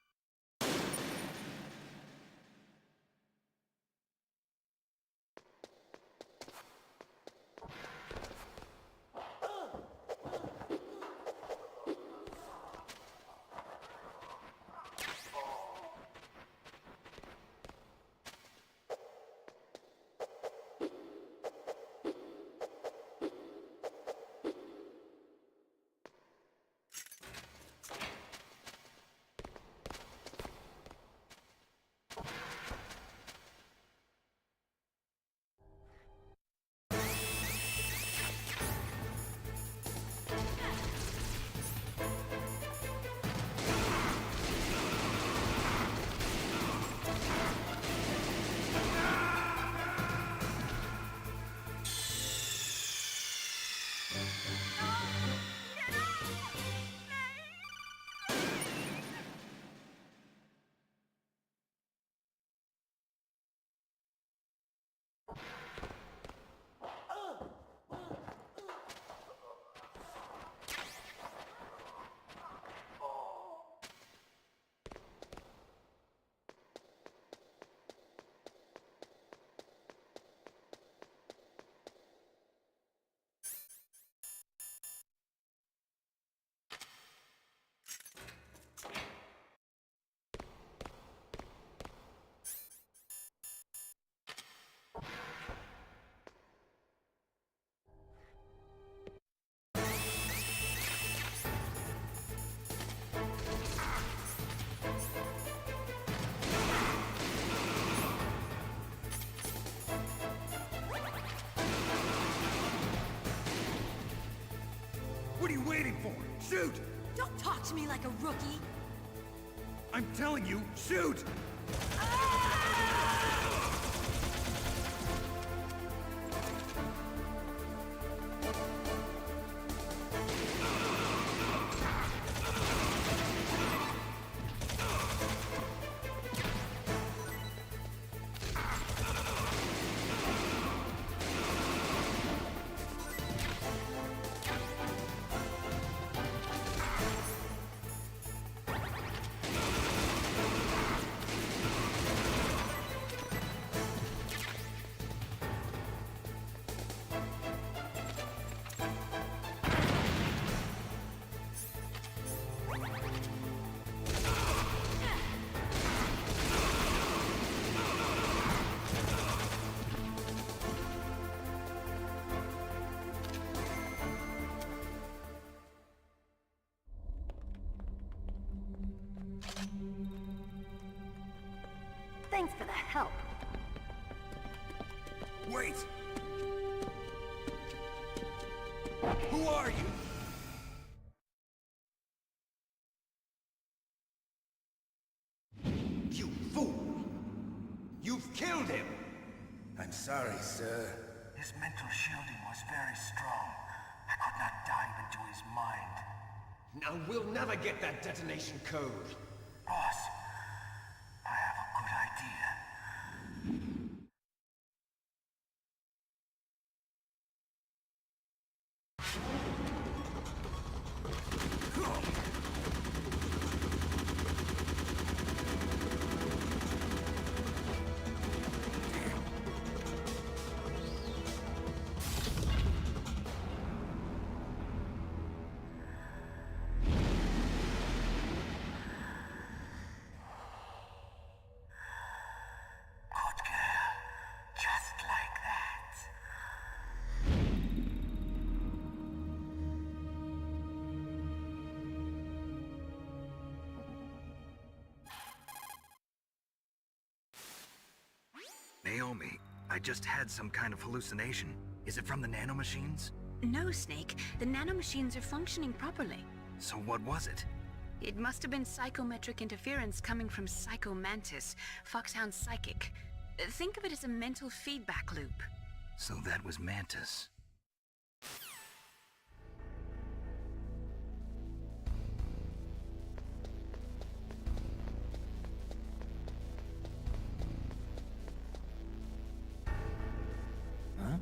B: What are you waiting for? Shoot!
L: Don't talk to me like a rookie!
B: I'm telling you, shoot!
L: Thanks for the help.
B: Wait! Who are you?
M: You fool! You've killed him!
H: I'm sorry, sir.
K: His mental shielding was very strong. I could not dive into his mind.
M: Now we'll never get that detonation code.
K: Boss, I have a good idea.
B: Naomi, I just had some kind of hallucination. Is it from the nanomachines?
C: No, Snake. The nanomachines are functioning properly.
B: So what was it?
C: It must have been psychometric interference coming from Psycho Mantis, Foxhound's psychic. Think of it as a mental feedback loop.
B: So that was Mantis. Huh?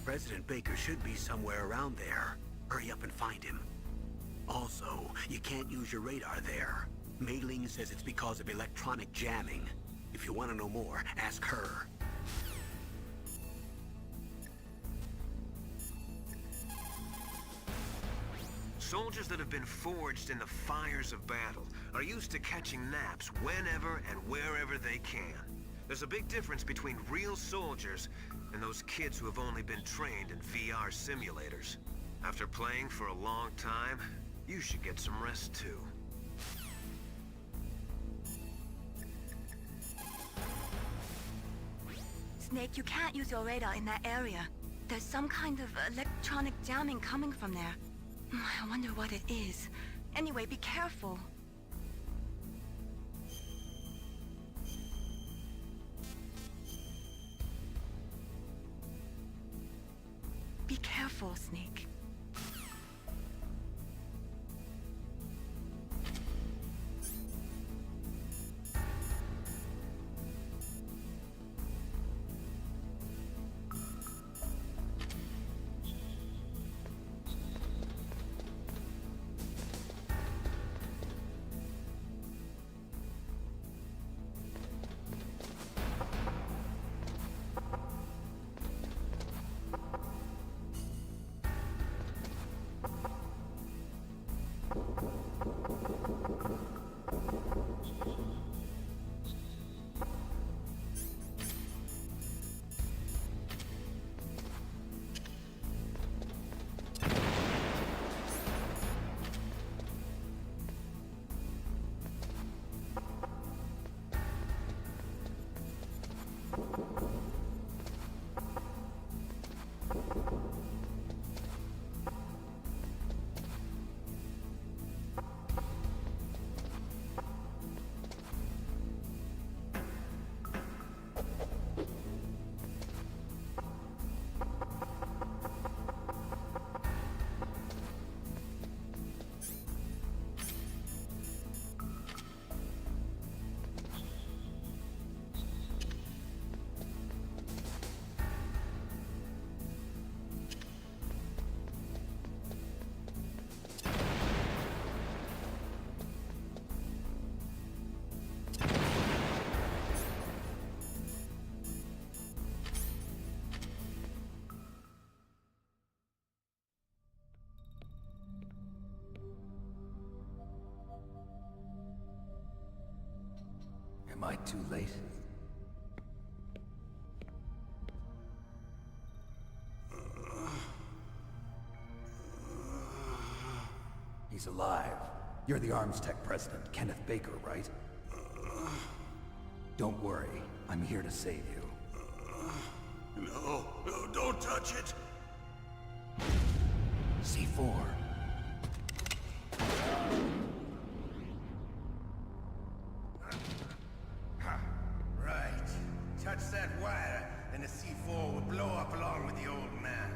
J: President Baker should be somewhere around there. Hurry up and find him. Also, you can't use your radar there. Mei Ling says it's because of electronic jamming. If you want to know more, ask her.
E: Soldiers that have been forged in the fires of battle are used to catching naps whenever and wherever they can. There's a big difference between real soldiers and those kids who have only been trained in VR simulators. After playing for a long time, you should get some rest too.
F: Snake, you can't use your radar in that area. There's some kind of electronic jamming coming from there. I wonder what it is. Anyway, be careful. Be careful, Snake.
B: I too late? He's alive. You're the Arms Tech president, Kenneth Baker, right? Don't worry. I'm here to save you.
J: No, don't touch it!
B: C4.
H: Right. Touch that wire, and the C4 will blow up along with the old man.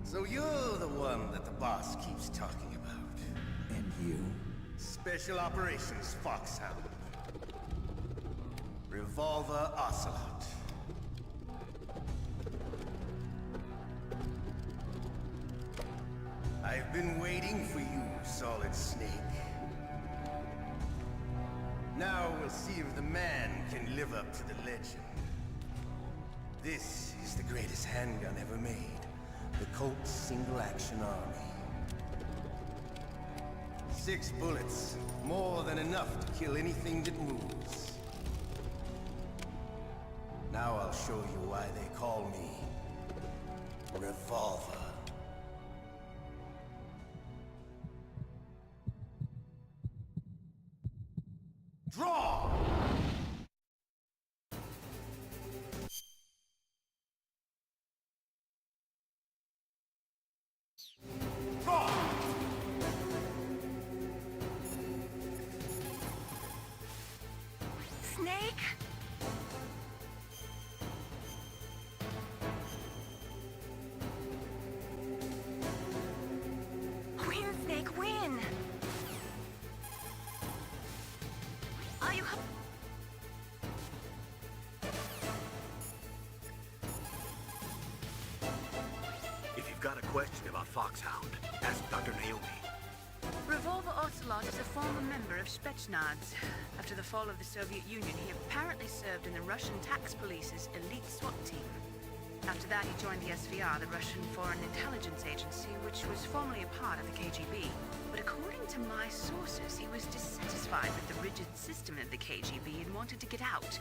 H: So you're the one that the boss keeps talking about.
B: And you?
H: Special Operations Foxhound. Revolver Ocelot. I've been waiting for you, Solid Snake. Now we'll see if the man can live up to the legend. This is the greatest handgun ever made. The Colt Single Action Army. 6 bullets, more than enough to kill anything that moves. Now I'll show you why they call me Revolver. Draw! Draw!
F: Snake? Win, Snake, win! Are you...
J: If you've got a question about Foxhound, ask Dr. Naomi.
C: Revolver Ocelot is a former member of Spetsnaz. After the fall of the Soviet Union, he apparently served in the Russian tax police's elite SWAT team. After that, he joined the SVR, the Russian Foreign Intelligence Agency, which was formerly a part of the KGB. But according to my sources, he was dissatisfied with the rigid system of the KGB and wanted to get out.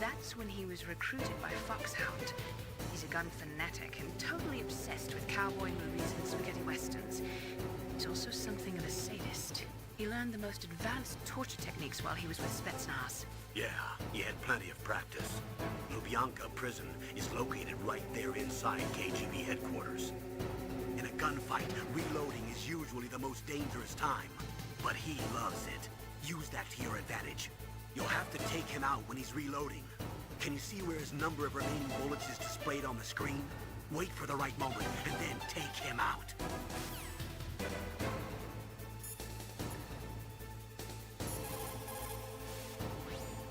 C: That's when he was recruited by Foxhound. He's a gun fanatic and totally obsessed with cowboy movies and spaghetti westerns. He's also something of a sadist. He learned the most advanced torture techniques while he was with Spetsnaz.
J: Yeah, he had plenty of practice. Lubyanka prison is located right there inside KGB headquarters. In a gunfight, reloading is usually the most dangerous time. But he loves it. Use that to your advantage. You'll have to take him out when he's reloading. Can you see where his number of remaining bullets is displayed on the screen? Wait for the right moment, and then take him out.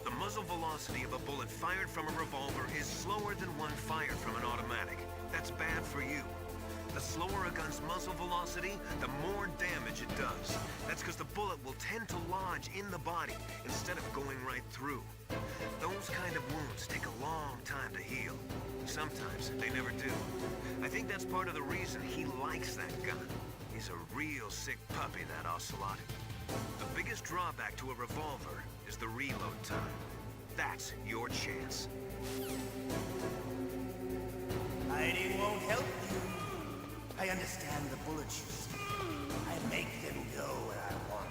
E: The muzzle velocity of a bullet fired from a revolver is slower than one fired from an automatic. That's bad for you. The slower a gun's muzzle velocity, the more damage it does. That's because the bullet will tend to lodge in the body instead of going right through. Those kind of wounds take a long time to heal. Sometimes they never do. I think that's part of the reason he likes that gun. He's a real sick puppy, that Ocelot. The biggest drawback to a revolver is the reload time. That's your chance.
H: Hiding won't help you. I understand the bullets you see. I make them go where I want.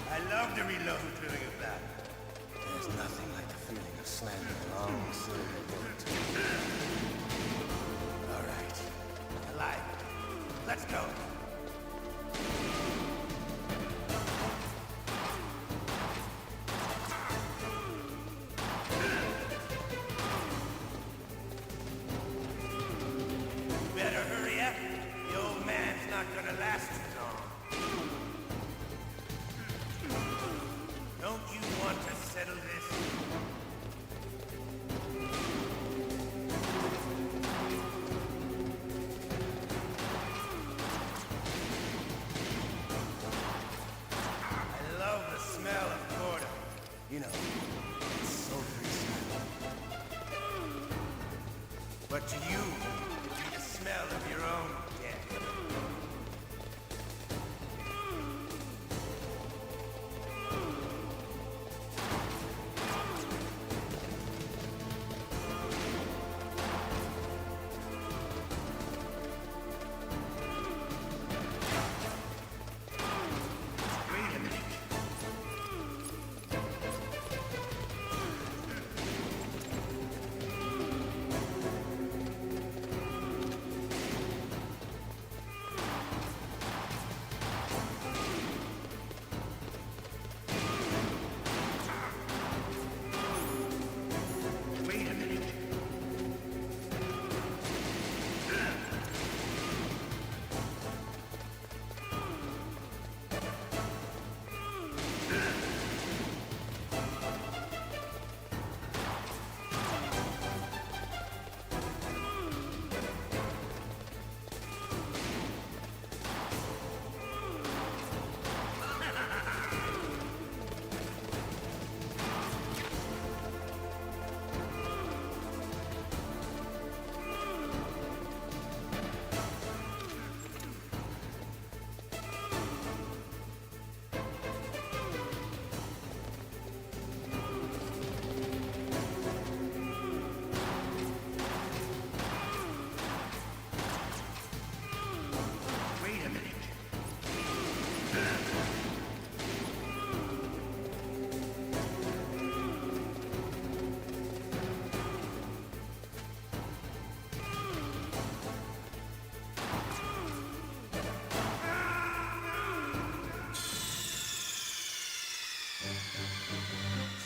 H: I love to reload during a battle. There's nothing like the feeling of slamming a long silver bullet. All right. I like it. Let's go. Better hurry up. The old man's not gonna last too long. Don't you want to settle this? I love the smell of Gordo. You know, it's sulfury smell. But to you, it'd be the smell of your own death.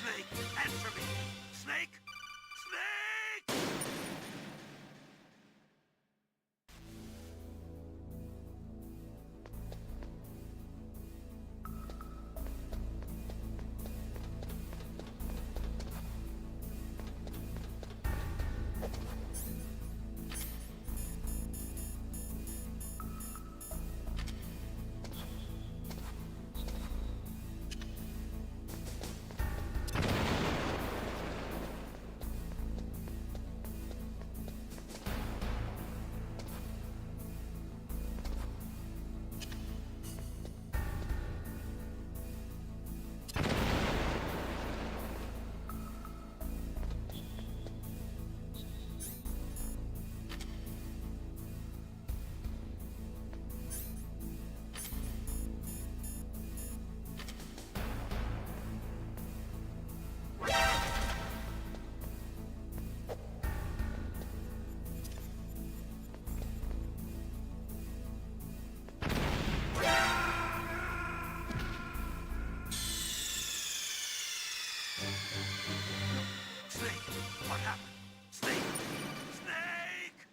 J: Snake, answer me! Snake! Snake! Snake! What happened? Snake! Snake!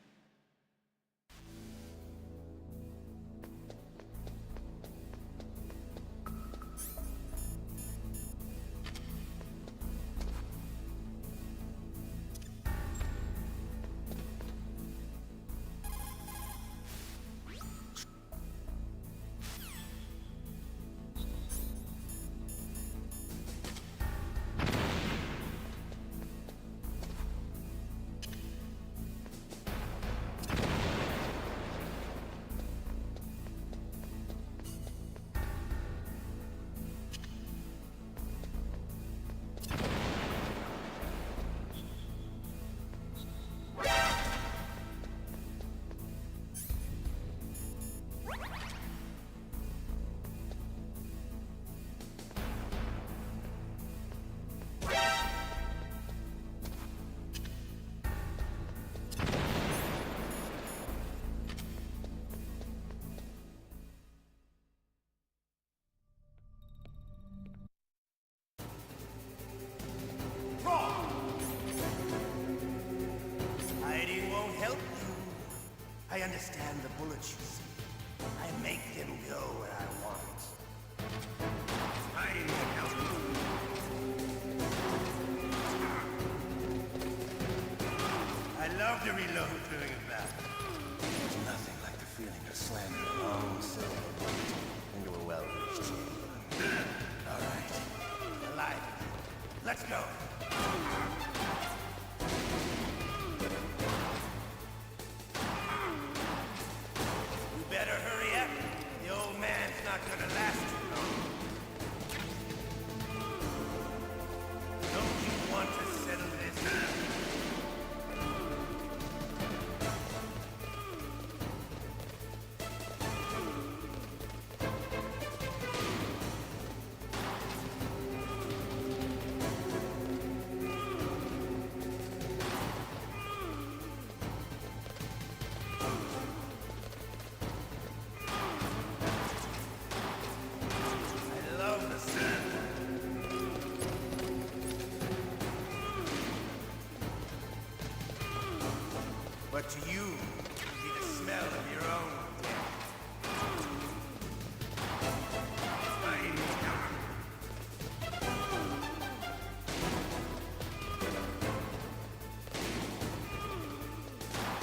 H: Hiding won't help you. I understand the bullets you see. I make them go where I want. Hiding won't help you. I love to reload during a battle. There's nothing like the feeling of slamming a long silver bullet into a well-reached chamber. All right. Alive. Let's go. to you will be the smell of your own death.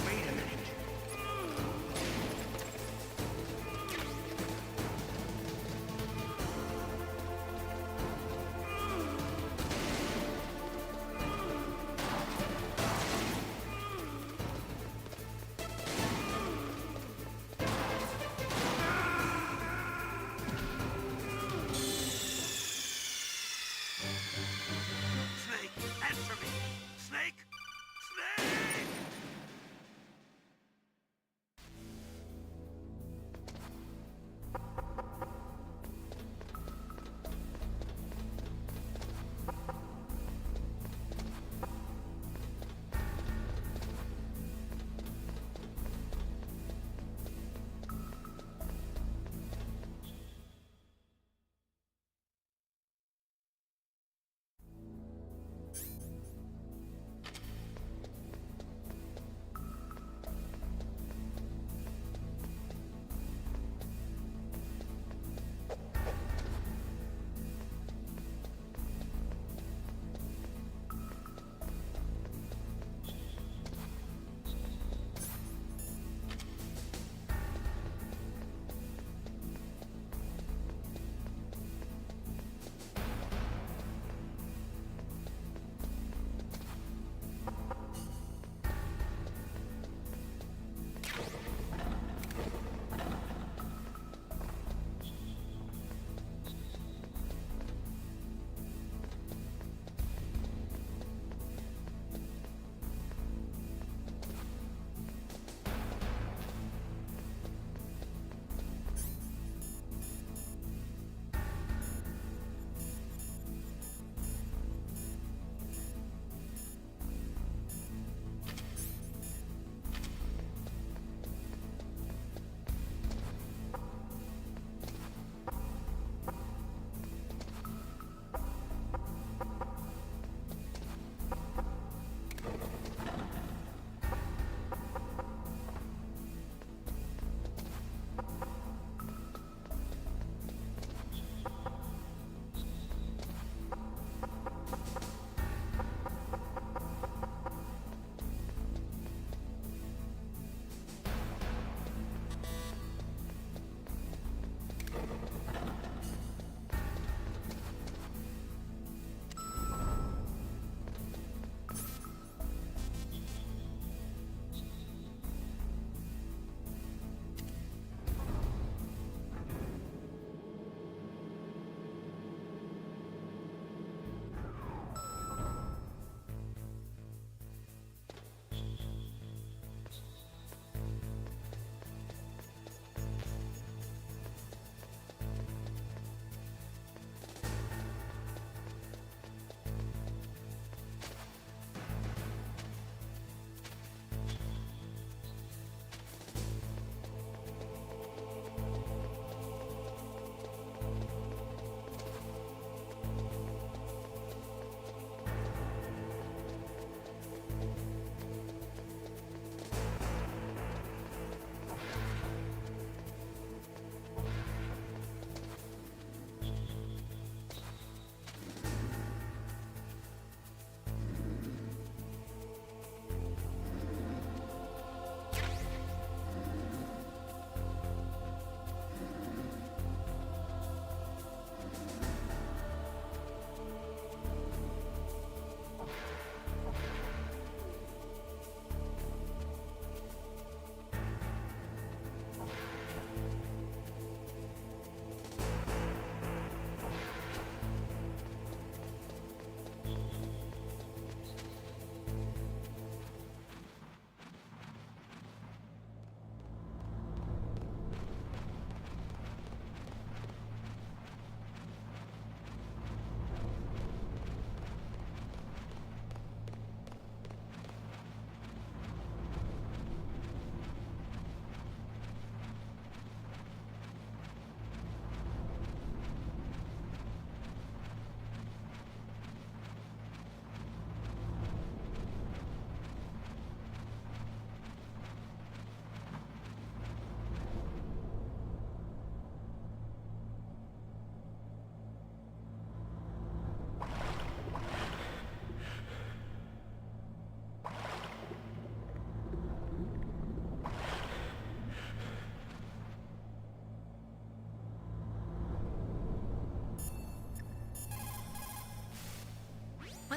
H: Wait a minute.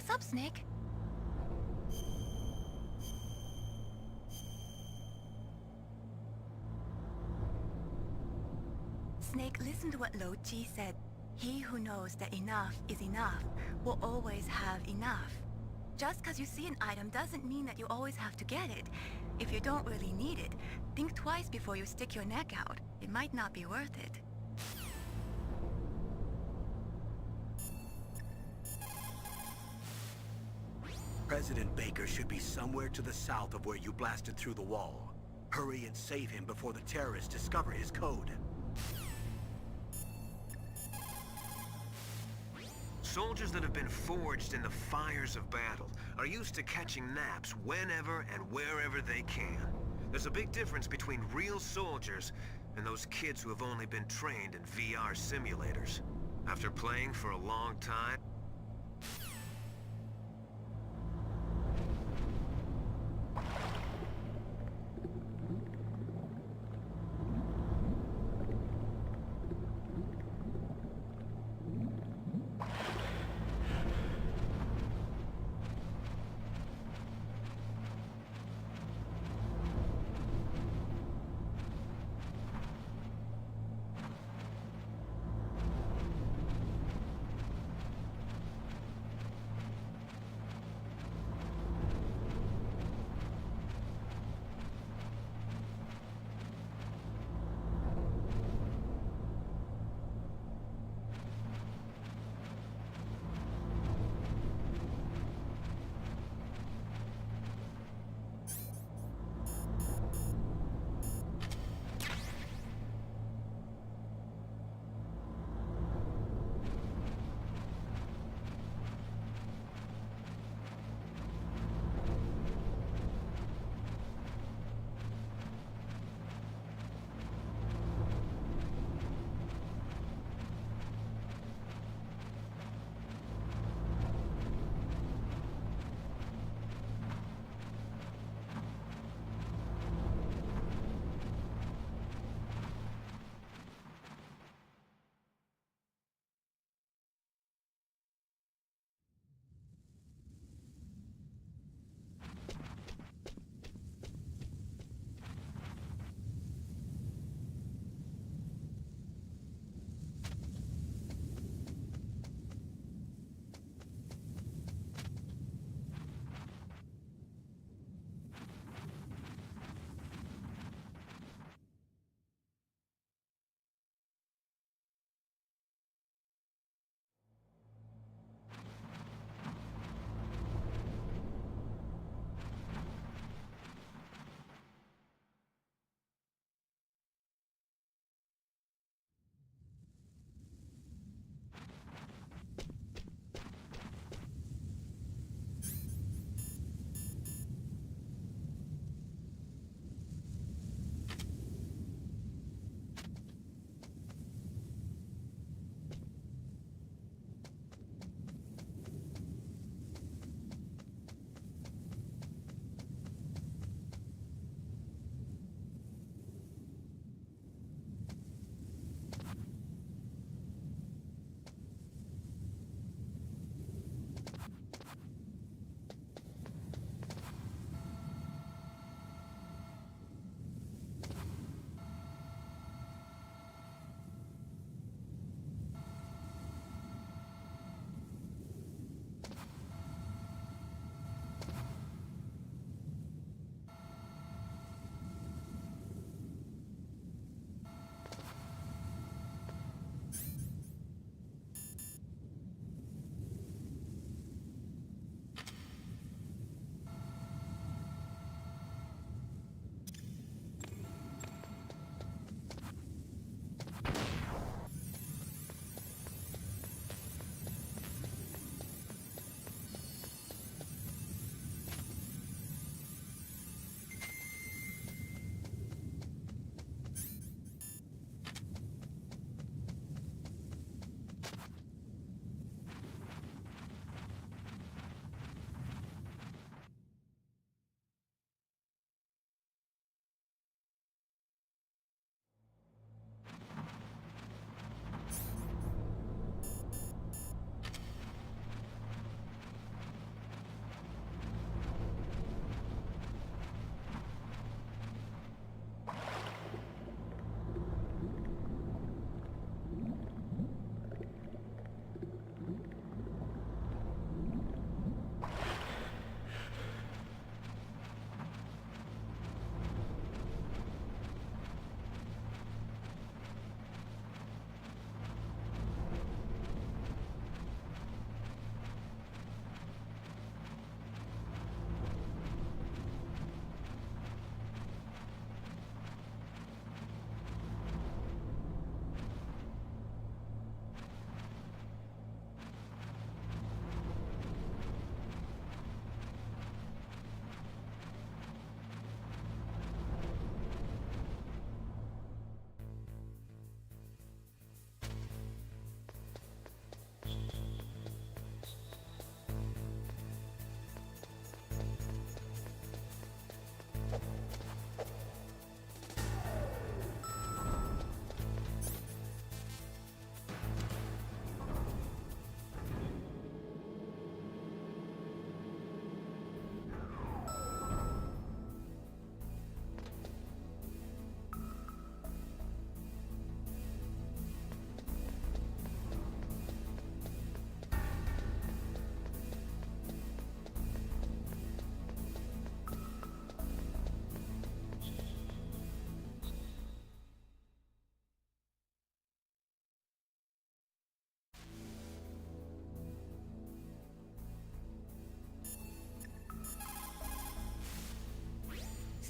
F: What's up, Snake? Snake, listen to what Lo Ji said. He who knows that enough is enough will always have enough. Just because you see an item doesn't mean that you always have to get it. If you don't really need it, think twice before you stick your neck out. It might not be worth it.
J: President Baker should be somewhere to the south of where you blasted through the wall. Hurry and save him before the terrorists discover his code.
E: Soldiers that have been forged in the fires of battle are used to catching naps whenever and wherever they can. There's a big difference between real soldiers and those kids who have only been trained in VR simulators. After playing for a long time,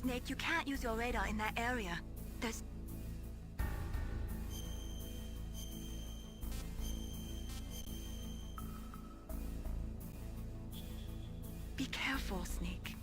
F: Snake, you can't use your radar in that area. There's... Be careful, Snake.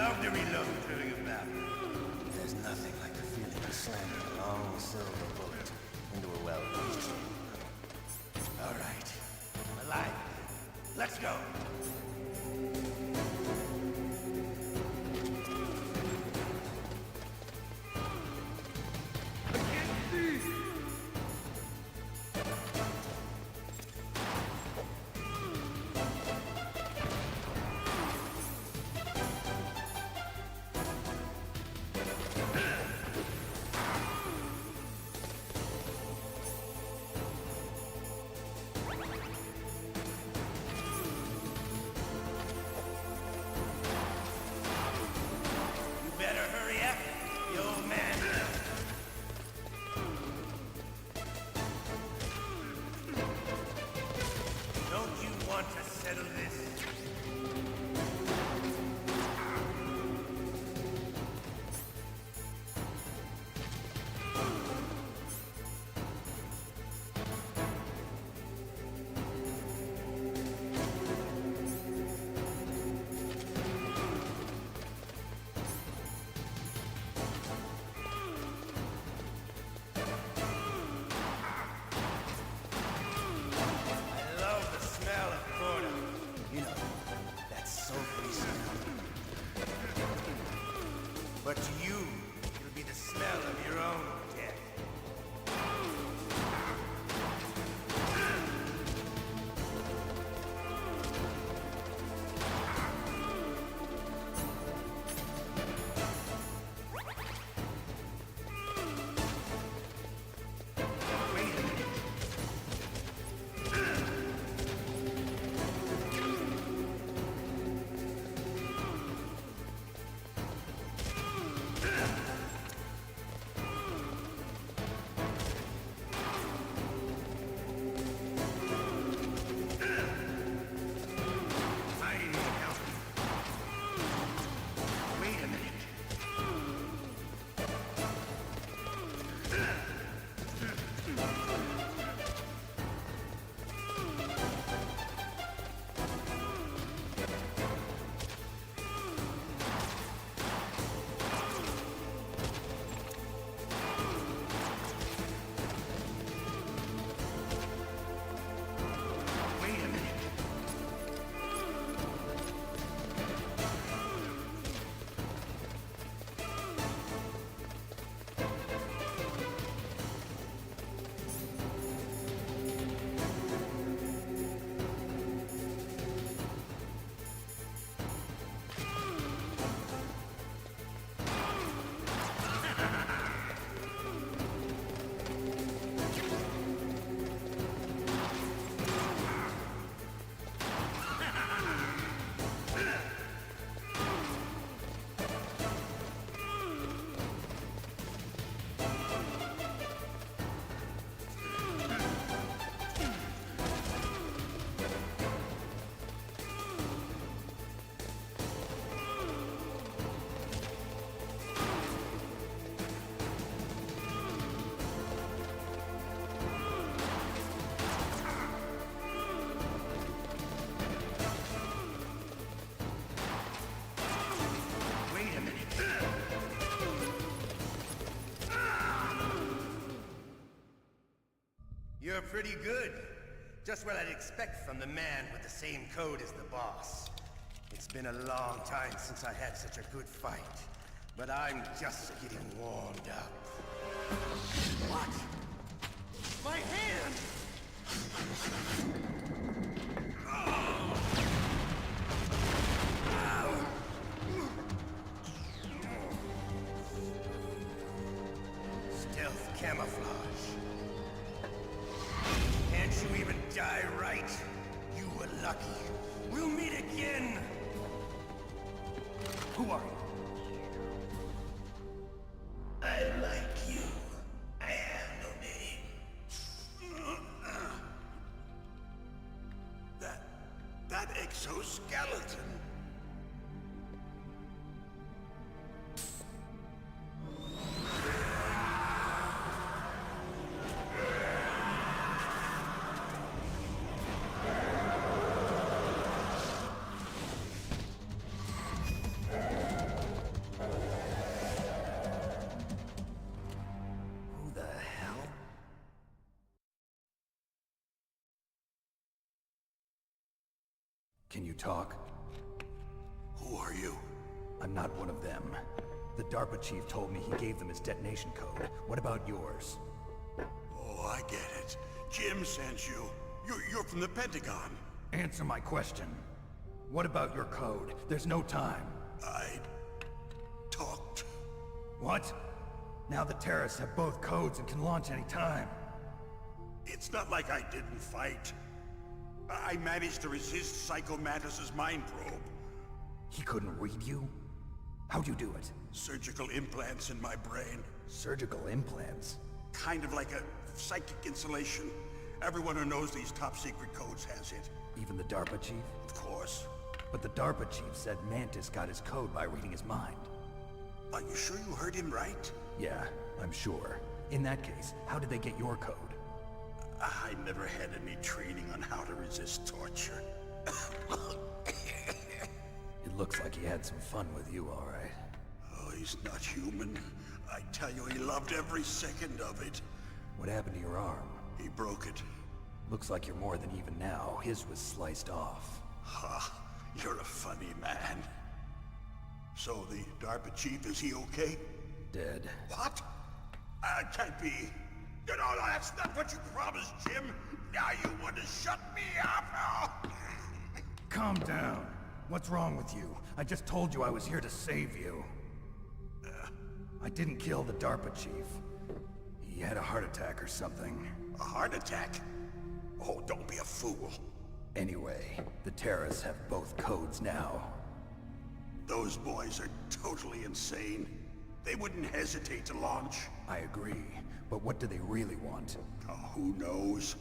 H: love to reload during a battle. There's nothing like the feeling of slamming a long silver bullet into a well-used chamber. All right. Alive. Let's go. But to you, it'll be the smell of your own death. Wait a minute. You're pretty good. Just what I'd expect from the man with the same code as the boss. It's been a long time since I had such a good fight, but I'm just getting warmed up. What? My hand! Stealth camouflage. Can't you even die right? You were lucky. We'll meet again! Who are you? I like you. I have no name. That exoskeleton.
B: Can you talk?
H: Who are you?
B: I'm not one of them. The DARPA chief told me he gave them his detonation code. What about yours?
H: Oh, I get it. Jim sent you. You're from the Pentagon.
B: Answer my question. What about your code? There's no time.
H: I talked.
B: What? Now the terrorists have both codes and can launch any time.
H: It's not like I didn't fight. I managed to resist Psycho Mantis's mind probe.
B: He couldn't read you? How'd you do it?
H: Surgical implants in my brain.
B: Surgical implants?
H: Kind of like a psychic insulation. Everyone who knows these top secret codes has it.
B: Even the DARPA chief?
H: Of course.
B: But the DARPA chief said Mantis got his code by reading his mind.
H: Are you sure you heard him right?
B: Yeah, I'm sure. In that case, how did they get your code?
H: I never had any training on how to resist torture.
B: It looks like he had some fun with you, all right.
H: Oh, he's not human. I tell you, he loved every second of it.
B: What happened to your arm?
H: He broke it.
B: Looks like you're more than even now. His was sliced off.
H: Ha, you're a funny man. So the DARPA chief, is he okay?
B: Dead.
H: What? Can't be. No, that's not what you promised, Jim. Now you want to shut me up? Oh.
B: Calm down. What's wrong with you? I just told you I was here to save you. I didn't kill the DARPA chief. He had a heart attack or something.
H: A heart attack? Oh, don't be a fool.
B: Anyway, the terrorists have both codes now.
H: Those boys are totally insane. They wouldn't hesitate to launch.
B: I agree, but what do they really want?
H: Oh, who knows?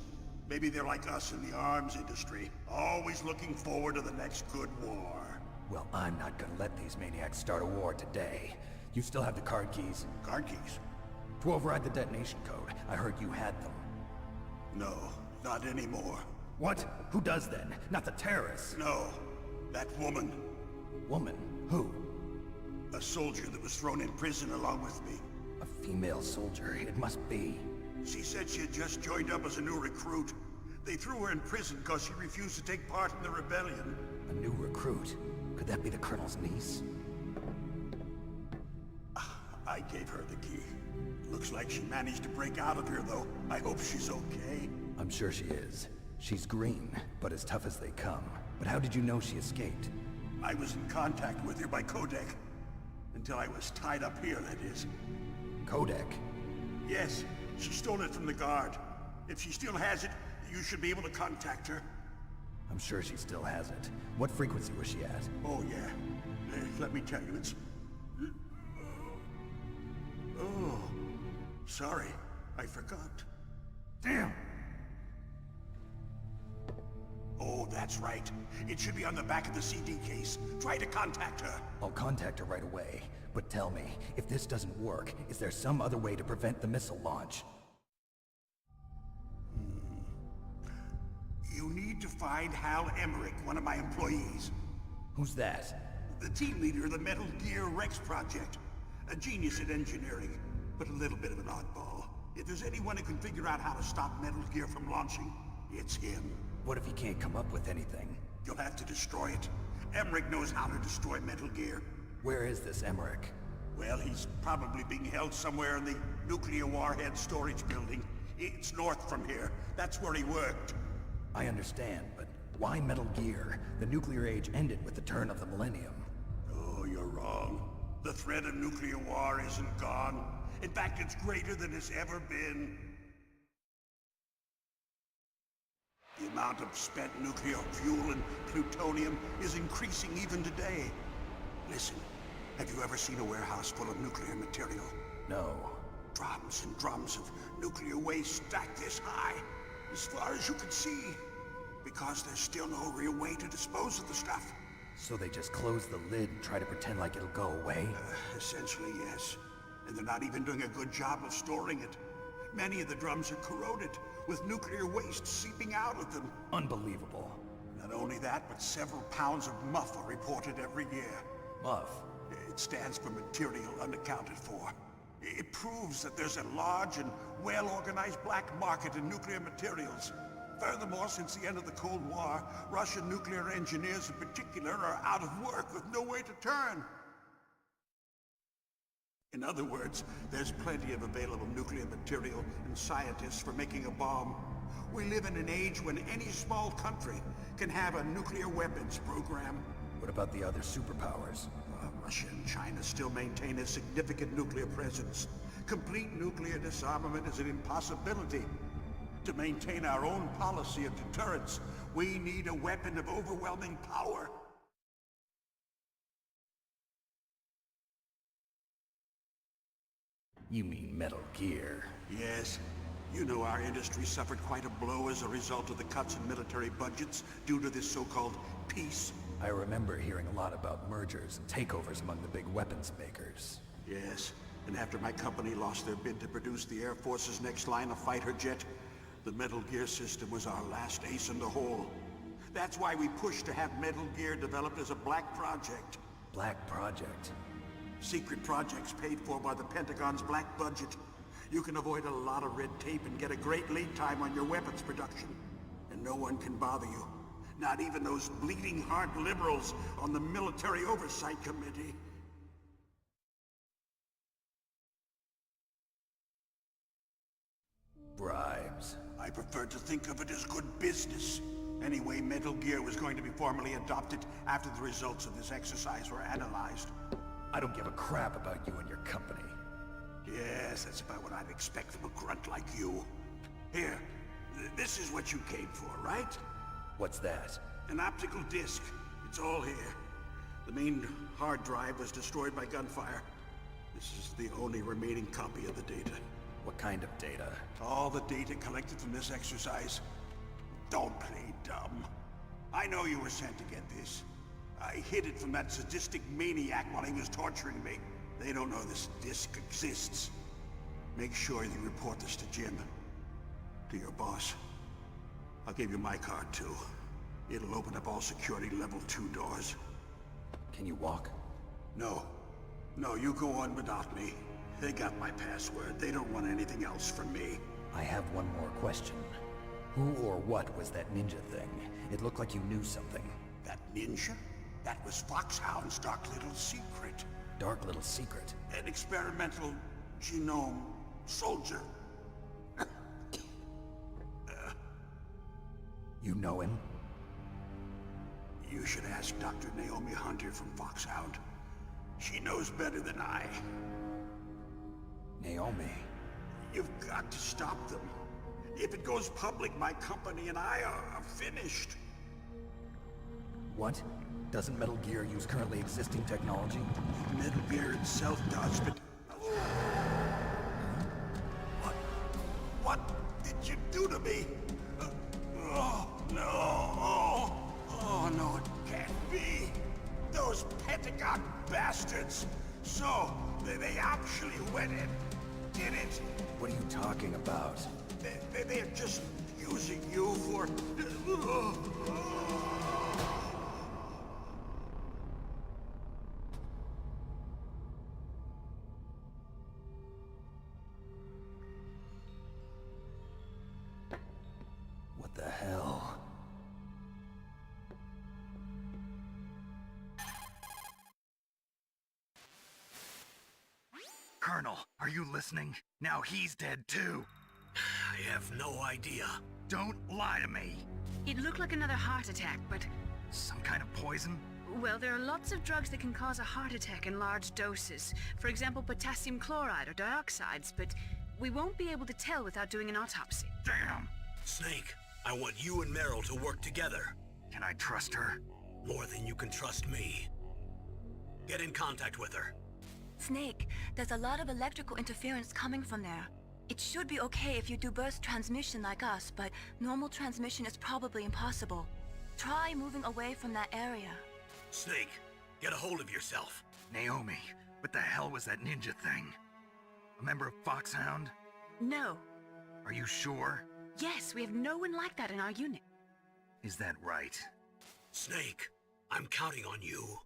H: Maybe they're like us in the arms industry, always looking forward to the next good war.
B: Well, I'm not gonna let these maniacs start a war today. You still have the card keys?
H: Card keys?
B: To override the detonation code. I heard you had them.
H: No, not anymore.
B: What? Who does then? Not the terrorists?
H: No, that woman.
B: Woman? Who?
H: A soldier that was thrown in prison along with me.
B: A female soldier, it must be.
H: She said she had just joined up as a new recruit. They threw her in prison because she refused to take part in the rebellion.
B: A new recruit? Could that be the Colonel's niece?
H: I gave her the key. Looks like she managed to break out of here, though. I hope she's okay.
B: I'm sure she is. She's green, but as tough as they come. But how did you know she escaped?
H: I was in contact with her by codec. Until I was tied up here, that is.
B: Codec?
H: Yes, she stole it from the guard. If she still has it, you should be able to contact her.
B: I'm sure she still has it. What frequency was she at?
H: Oh, yeah. Let me tell you, it's... Oh, sorry. I forgot.
B: Damn!
H: Oh, that's right. It should be on the back of the CD case. Try to contact her.
B: I'll contact her right away. But tell me, if this doesn't work, is there some other way to prevent the missile launch?
H: You need to find Hal Emmerich, one of my employees.
B: Who's that?
H: The team leader of the Metal Gear Rex project. A genius at engineering, but a little bit of an oddball. If there's anyone who can figure out how to stop Metal Gear from launching, it's him.
B: What if he can't come up with anything?
H: You'll have to destroy it. Emmerich knows how to destroy Metal Gear.
B: Where is this Emmerich?
H: Well, he's probably being held somewhere in the nuclear warhead storage building. It's north from here. That's where he worked.
B: I understand, but why Metal Gear? The nuclear age ended with the turn of the millennium.
H: Oh, you're wrong. The threat of nuclear war isn't gone. In fact, it's greater than it's ever been. The amount of spent nuclear fuel and plutonium is increasing even today. Listen, have you ever seen a warehouse full of nuclear material?
B: No.
H: Drums and drums of nuclear waste stacked this high, as far as you can see. Because there's still no real way to dispose of the stuff.
B: So they just close the lid and try to pretend like it'll go away?
H: Essentially, yes. And they're not even doing a good job of storing it. Many of the drums are corroded, with nuclear waste seeping out of them.
B: Unbelievable.
H: Not only that, but several pounds of muff are reported every year.
B: Muff?
H: It stands for material unaccounted for. It proves that there's a large and well-organized black market in nuclear materials.
N: Furthermore, since the end of the Cold War, Russian nuclear engineers in particular are out of work with no way to turn. In other words, there's plenty of available nuclear material and scientists for making a bomb. We live in an age when any small country can have a nuclear weapons program.
B: What about the other superpowers?
N: Russia and China still maintain a significant nuclear presence. Complete nuclear disarmament is an impossibility. To maintain our own policy of deterrence, we need a weapon of overwhelming power.
B: You mean Metal Gear?
N: Yes. You know our industry suffered quite a blow as a result of the cuts in military budgets due to this so-called peace.
B: I remember hearing a lot about mergers and takeovers among the big weapons makers.
N: Yes, and after my company lost their bid to produce the Air Force's next line of fighter jet, the Metal Gear system was our last ace in the hole. That's why we pushed to have Metal Gear developed as a black project.
B: Black project?
N: Secret projects paid for by the Pentagon's black budget. You can avoid a lot of red tape and get a great lead time on your weapons production. And no one can bother you. Not even those bleeding heart liberals on the Military Oversight Committee.
B: Bribes.
N: I prefer to think of it as good business. Anyway, Metal Gear was going to be formally adopted after the results of this exercise were analyzed.
B: I don't give a crap about you and your company.
N: Yes, that's about what I'd expect from a grunt like you. Here, this is what you came for, right?
B: What's that?
N: An optical disc. It's all here. The main hard drive was destroyed by gunfire. This is the only remaining copy of the data.
B: What kind of data?
N: All the data collected from this exercise. Don't play dumb. I know you were sent to get this. I hid it from that sadistic maniac while he was torturing me. They don't know this disc exists. Make sure you report this to Jim. To your boss. I'll give you my card too. It'll open up all security level 2 doors.
B: Can you walk?
N: No. No, you go on without me. They got my password. They don't want anything else from me.
B: I have one more question. Who or what was that ninja thing? It looked like you knew something.
N: That ninja? That was Foxhound's dark little secret.
B: Dark little secret?
N: An experimental genome soldier.
B: You know him?
N: You should ask Dr. Naomi Hunter from Foxhound. She knows better than I.
B: Naomi?
N: You've got to stop them. If it goes public, my company and I are finished.
B: What? Doesn't Metal Gear use currently existing technology?
N: Metal Gear itself does, but... What did you do to me? Oh, no. Oh, no, it can't be. Those Pentagon bastards. So, they actually went and did it.
B: What are you talking about?
N: They're just using you for...
B: What the hell?
M: Colonel, are you listening? Now he's dead too.
J: I have no idea.
M: Don't lie to me.
C: It looked like another heart attack, but...
M: Some kind of poison?
C: Well, there are lots of drugs that can cause a heart attack in large doses. For example, potassium chloride or dioxides, but we won't be able to tell without doing an autopsy.
M: Damn!
J: Snake, I want you and Meryl to work together.
M: Can I trust her?
J: More than you can trust me. Get in contact with her.
F: Snake, there's a lot of electrical interference coming from there. It should be okay if you do burst transmission like us, but normal transmission is probably impossible. Try moving away from that area.
J: Snake, get a hold of yourself.
M: Naomi, what the hell was that ninja thing? A member of Foxhound?
C: No.
M: Are you sure?
C: Yes, we have no one like that in our unit.
M: Is that right?
J: Snake, I'm counting on you.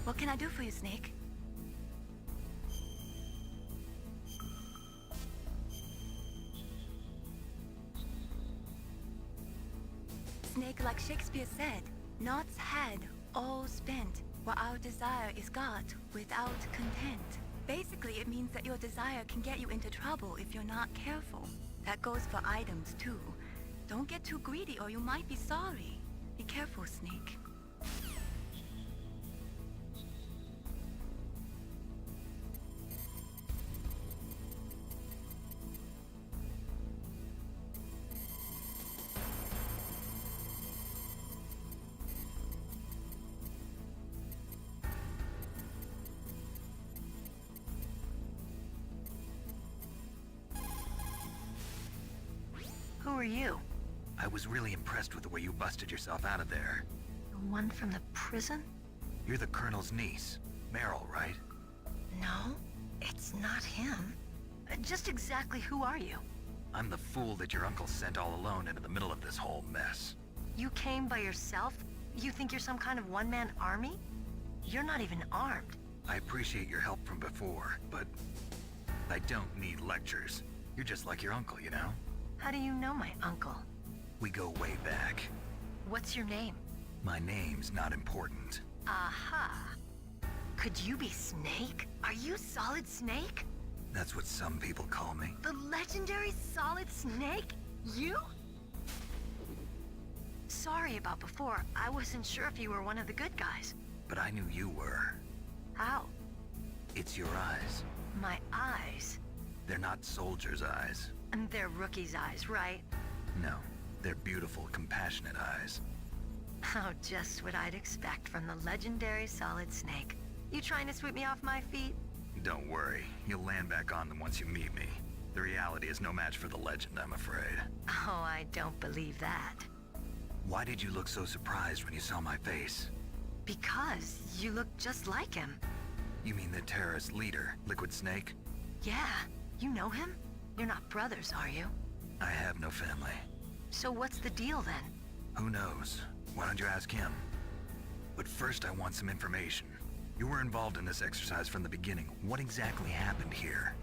F: What can I do for you, Snake? Snake, like Shakespeare said, naught's had, all spent, while our desire is got without content. Basically, it means that your desire can get you into trouble if you're not careful. That goes for items, too. Don't get too greedy or you might be sorry. Be careful, Snake.
M: Who are you? I was really impressed with the way you busted yourself out of there.
O: The one from the prison?
M: You're the Colonel's niece, Meryl, right?
O: No, it's not him. Just exactly who are you?
M: I'm the fool that your uncle sent all alone into the middle of this whole mess.
O: You came by yourself? You think you're some kind of one-man army? You're not even armed.
M: I appreciate your help from before, but I don't need lectures. You're just like your uncle, you know?
O: How do you know my uncle?
M: We go way back.
O: What's your name?
M: My name's not important.
O: Aha. Could you be Snake? Are you Solid Snake?
M: That's what some people call me.
O: The legendary Solid Snake? You? Sorry about before. I wasn't sure if you were one of the good guys.
M: But I knew you were.
O: How?
M: It's your eyes.
O: My eyes?
M: They're not soldiers' eyes.
O: And they're rookies' eyes, right?
M: No, they're beautiful, compassionate eyes.
O: Oh, just what I'd expect from the legendary Solid Snake. You trying to sweep me off my feet?
M: Don't worry, you'll land back on them once you meet me. The reality is no match for the legend, I'm afraid.
O: Oh, I don't believe that.
M: Why did you look so surprised when you saw my face?
O: Because you look just like him.
M: You mean the terrorist leader, Liquid Snake?
O: Yeah, you know him? You're not brothers, are you?
M: I have no family.
O: So what's the deal then?
M: Who knows? Why don't you ask him? But first I want some information. You were involved in this exercise from the beginning. What exactly happened here?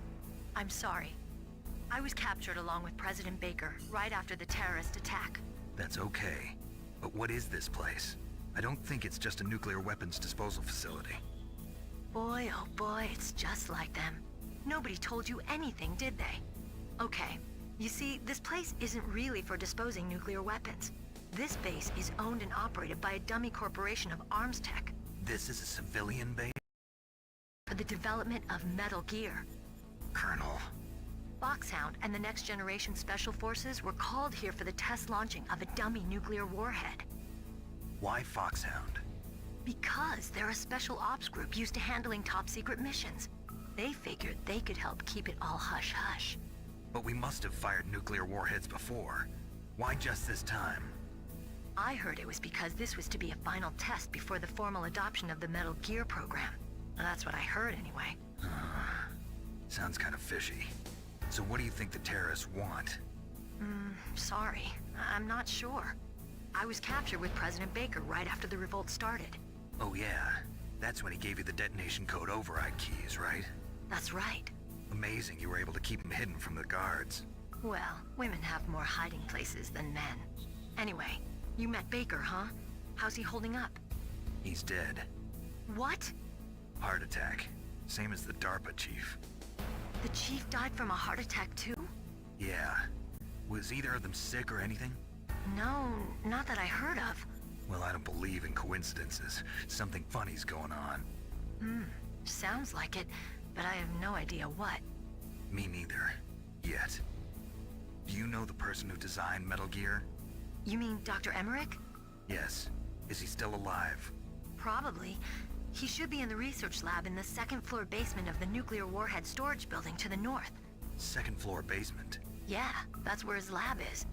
O: I'm sorry. I was captured along with President Baker right after the terrorist attack.
M: That's okay. But what is this place? I don't think it's just a nuclear weapons disposal facility.
O: Boy, oh boy, it's just like them. Nobody told you anything, did they? Okay, you see, this place isn't really for disposing nuclear weapons. This base is owned and operated by a dummy corporation of arms tech.
M: This is a civilian base?
O: For the development of Metal Gear.
M: Colonel.
O: Foxhound and the Next Generation Special Forces were called here for the test launching of a dummy nuclear warhead.
M: Why Foxhound?
O: Because they're a special ops group used to handling top-secret missions. They figured they could help keep it all hush-hush.
M: But we must have fired nuclear warheads before. Why just this time?
O: I heard it was because this was to be a final test before the formal adoption of the Metal Gear program. That's what I heard anyway.
M: Sounds kind of fishy. So what do you think the terrorists want?
O: Sorry. I'm not sure. I was captured with President Baker right after the revolt started.
M: Oh yeah, that's when he gave you the detonation code override keys, right?
O: That's right.
M: Amazing you were able to keep them hidden from the guards.
O: Well, women have more hiding places than men. Anyway, you met Baker, huh? How's he holding up?
M: He's dead.
O: What?
M: Heart attack. Same as the DARPA chief.
O: The chief died from a heart attack too?
M: Yeah. Was either of them sick or anything?
O: No, not that I heard of.
M: Well, I don't believe in coincidences. Something funny's going on.
O: Sounds like it, but I have no idea what.
M: Me neither. Yet. Do you know the person who designed Metal Gear?
O: You mean Dr. Emmerich?
M: Yes. Is he still alive?
O: Probably. He should be in the research lab in the second floor basement of the nuclear warhead storage building to the north.
M: Second floor basement?
O: Yeah, that's where his lab is.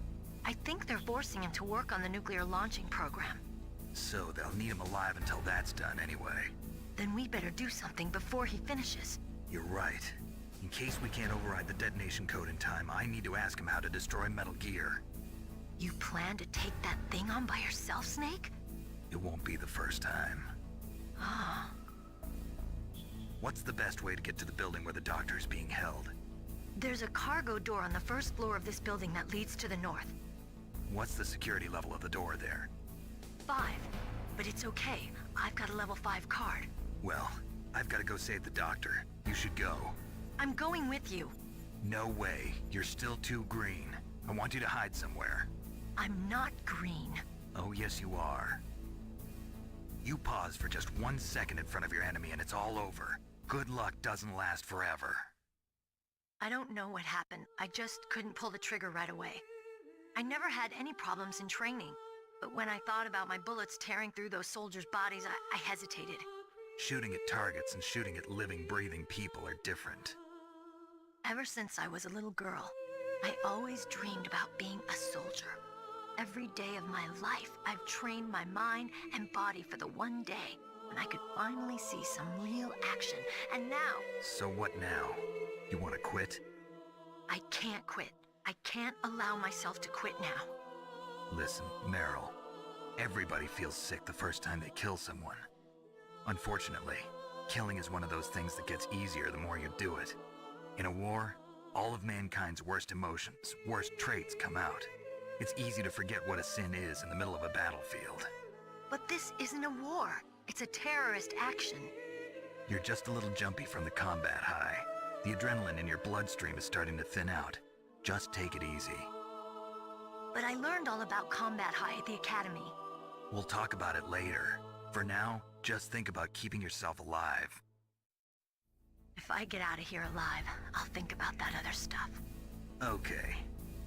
O: I think they're forcing him to work on the nuclear launching program.
M: So they'll need him alive until that's done anyway.
O: Then we better do something before he finishes.
M: You're right. In case we can't override the detonation code in time, I need to ask him how to destroy Metal Gear.
O: You plan to take that thing on by yourself, Snake?
M: It won't be the first time.
O: Ah,
M: What's the best way to get to the building where the doctor is being held?
O: There's a cargo door on the first floor of this building that leads to the north.
M: What's the security level of the door there?
O: 5. But it's okay. I've got a level 5 card.
M: Well, I've got to go save the doctor. You should go.
O: I'm going with you.
M: No way. You're still too green. I want you to hide somewhere.
O: I'm not green.
M: Oh, yes you are. You pause for just 1 second in front of your enemy and it's all over. Good luck doesn't last forever.
O: I don't know what happened. I just couldn't pull the trigger right away. I never had any problems in training, but when I thought about my bullets tearing through those soldiers' bodies, I hesitated.
M: Shooting at targets and shooting at living, breathing people are different.
O: Ever since I was a little girl, I always dreamed about being a soldier. Every day of my life, I've trained my mind and body for the one day when I could finally see some real action, and now...
M: So what now? You want to quit?
O: I can't quit. I can't allow myself to quit now.
M: Listen, Meryl, everybody feels sick the first time they kill someone. Unfortunately, killing is one of those things that gets easier the more you do it. In a war, all of mankind's worst emotions, worst traits come out. It's easy to forget what a sin is in the middle of a battlefield.
O: But this isn't a war. It's a terrorist action.
M: You're just a little jumpy from the combat high. The adrenaline in your bloodstream is starting to thin out. Just take it easy.
O: But I learned all about combat high at the academy.
M: We'll talk about it later. For now, just think about keeping yourself alive.
O: If I get out of here alive, I'll think about that other stuff.
M: Okay.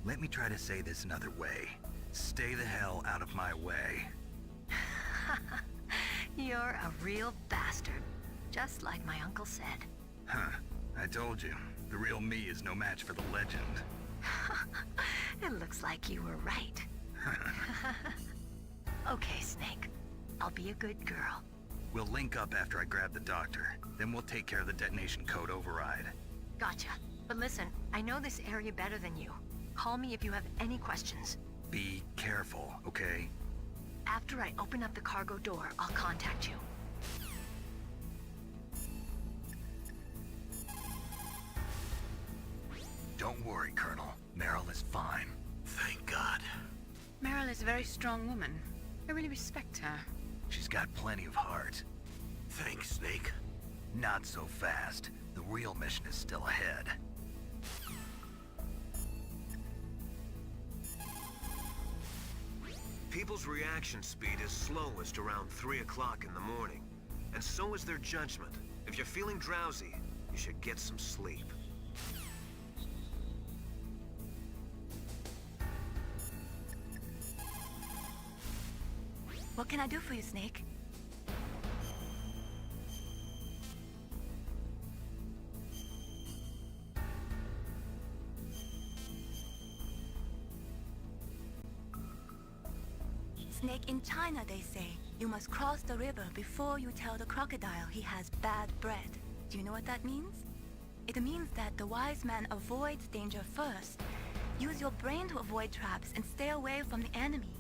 M: Let me try to say this another way. Stay the hell out of my way.
O: You're a real bastard. Just like my uncle said.
M: Huh. I told you. The real me is no match for the legend.
O: It looks like you were right. Okay, Snake. I'll be a good girl.
M: We'll link up after I grab the doctor. Then we'll take care of the detonation code override.
O: Gotcha. But listen, I know this area better than you. Call me if you have any questions.
M: Be careful, okay?
O: After I open up the cargo door, I'll contact you.
M: Don't worry, Colonel. Meryl is fine.
J: Thank God.
C: Meryl is a very strong woman. I really respect her.
M: She's got plenty of heart.
J: Thanks, Snake.
M: Not so fast. The real mission is still ahead.
E: People's reaction speed is slowest around 3 o'clock in the morning. And so is their judgment. If you're feeling drowsy, you should get some sleep.
F: What can I do for you, Snake? Snake, in China they say, you must cross the river before you tell the crocodile he has bad bread. Do you know what that means? It means that the wise man avoids danger first. Use your brain to avoid traps and stay away from the enemy.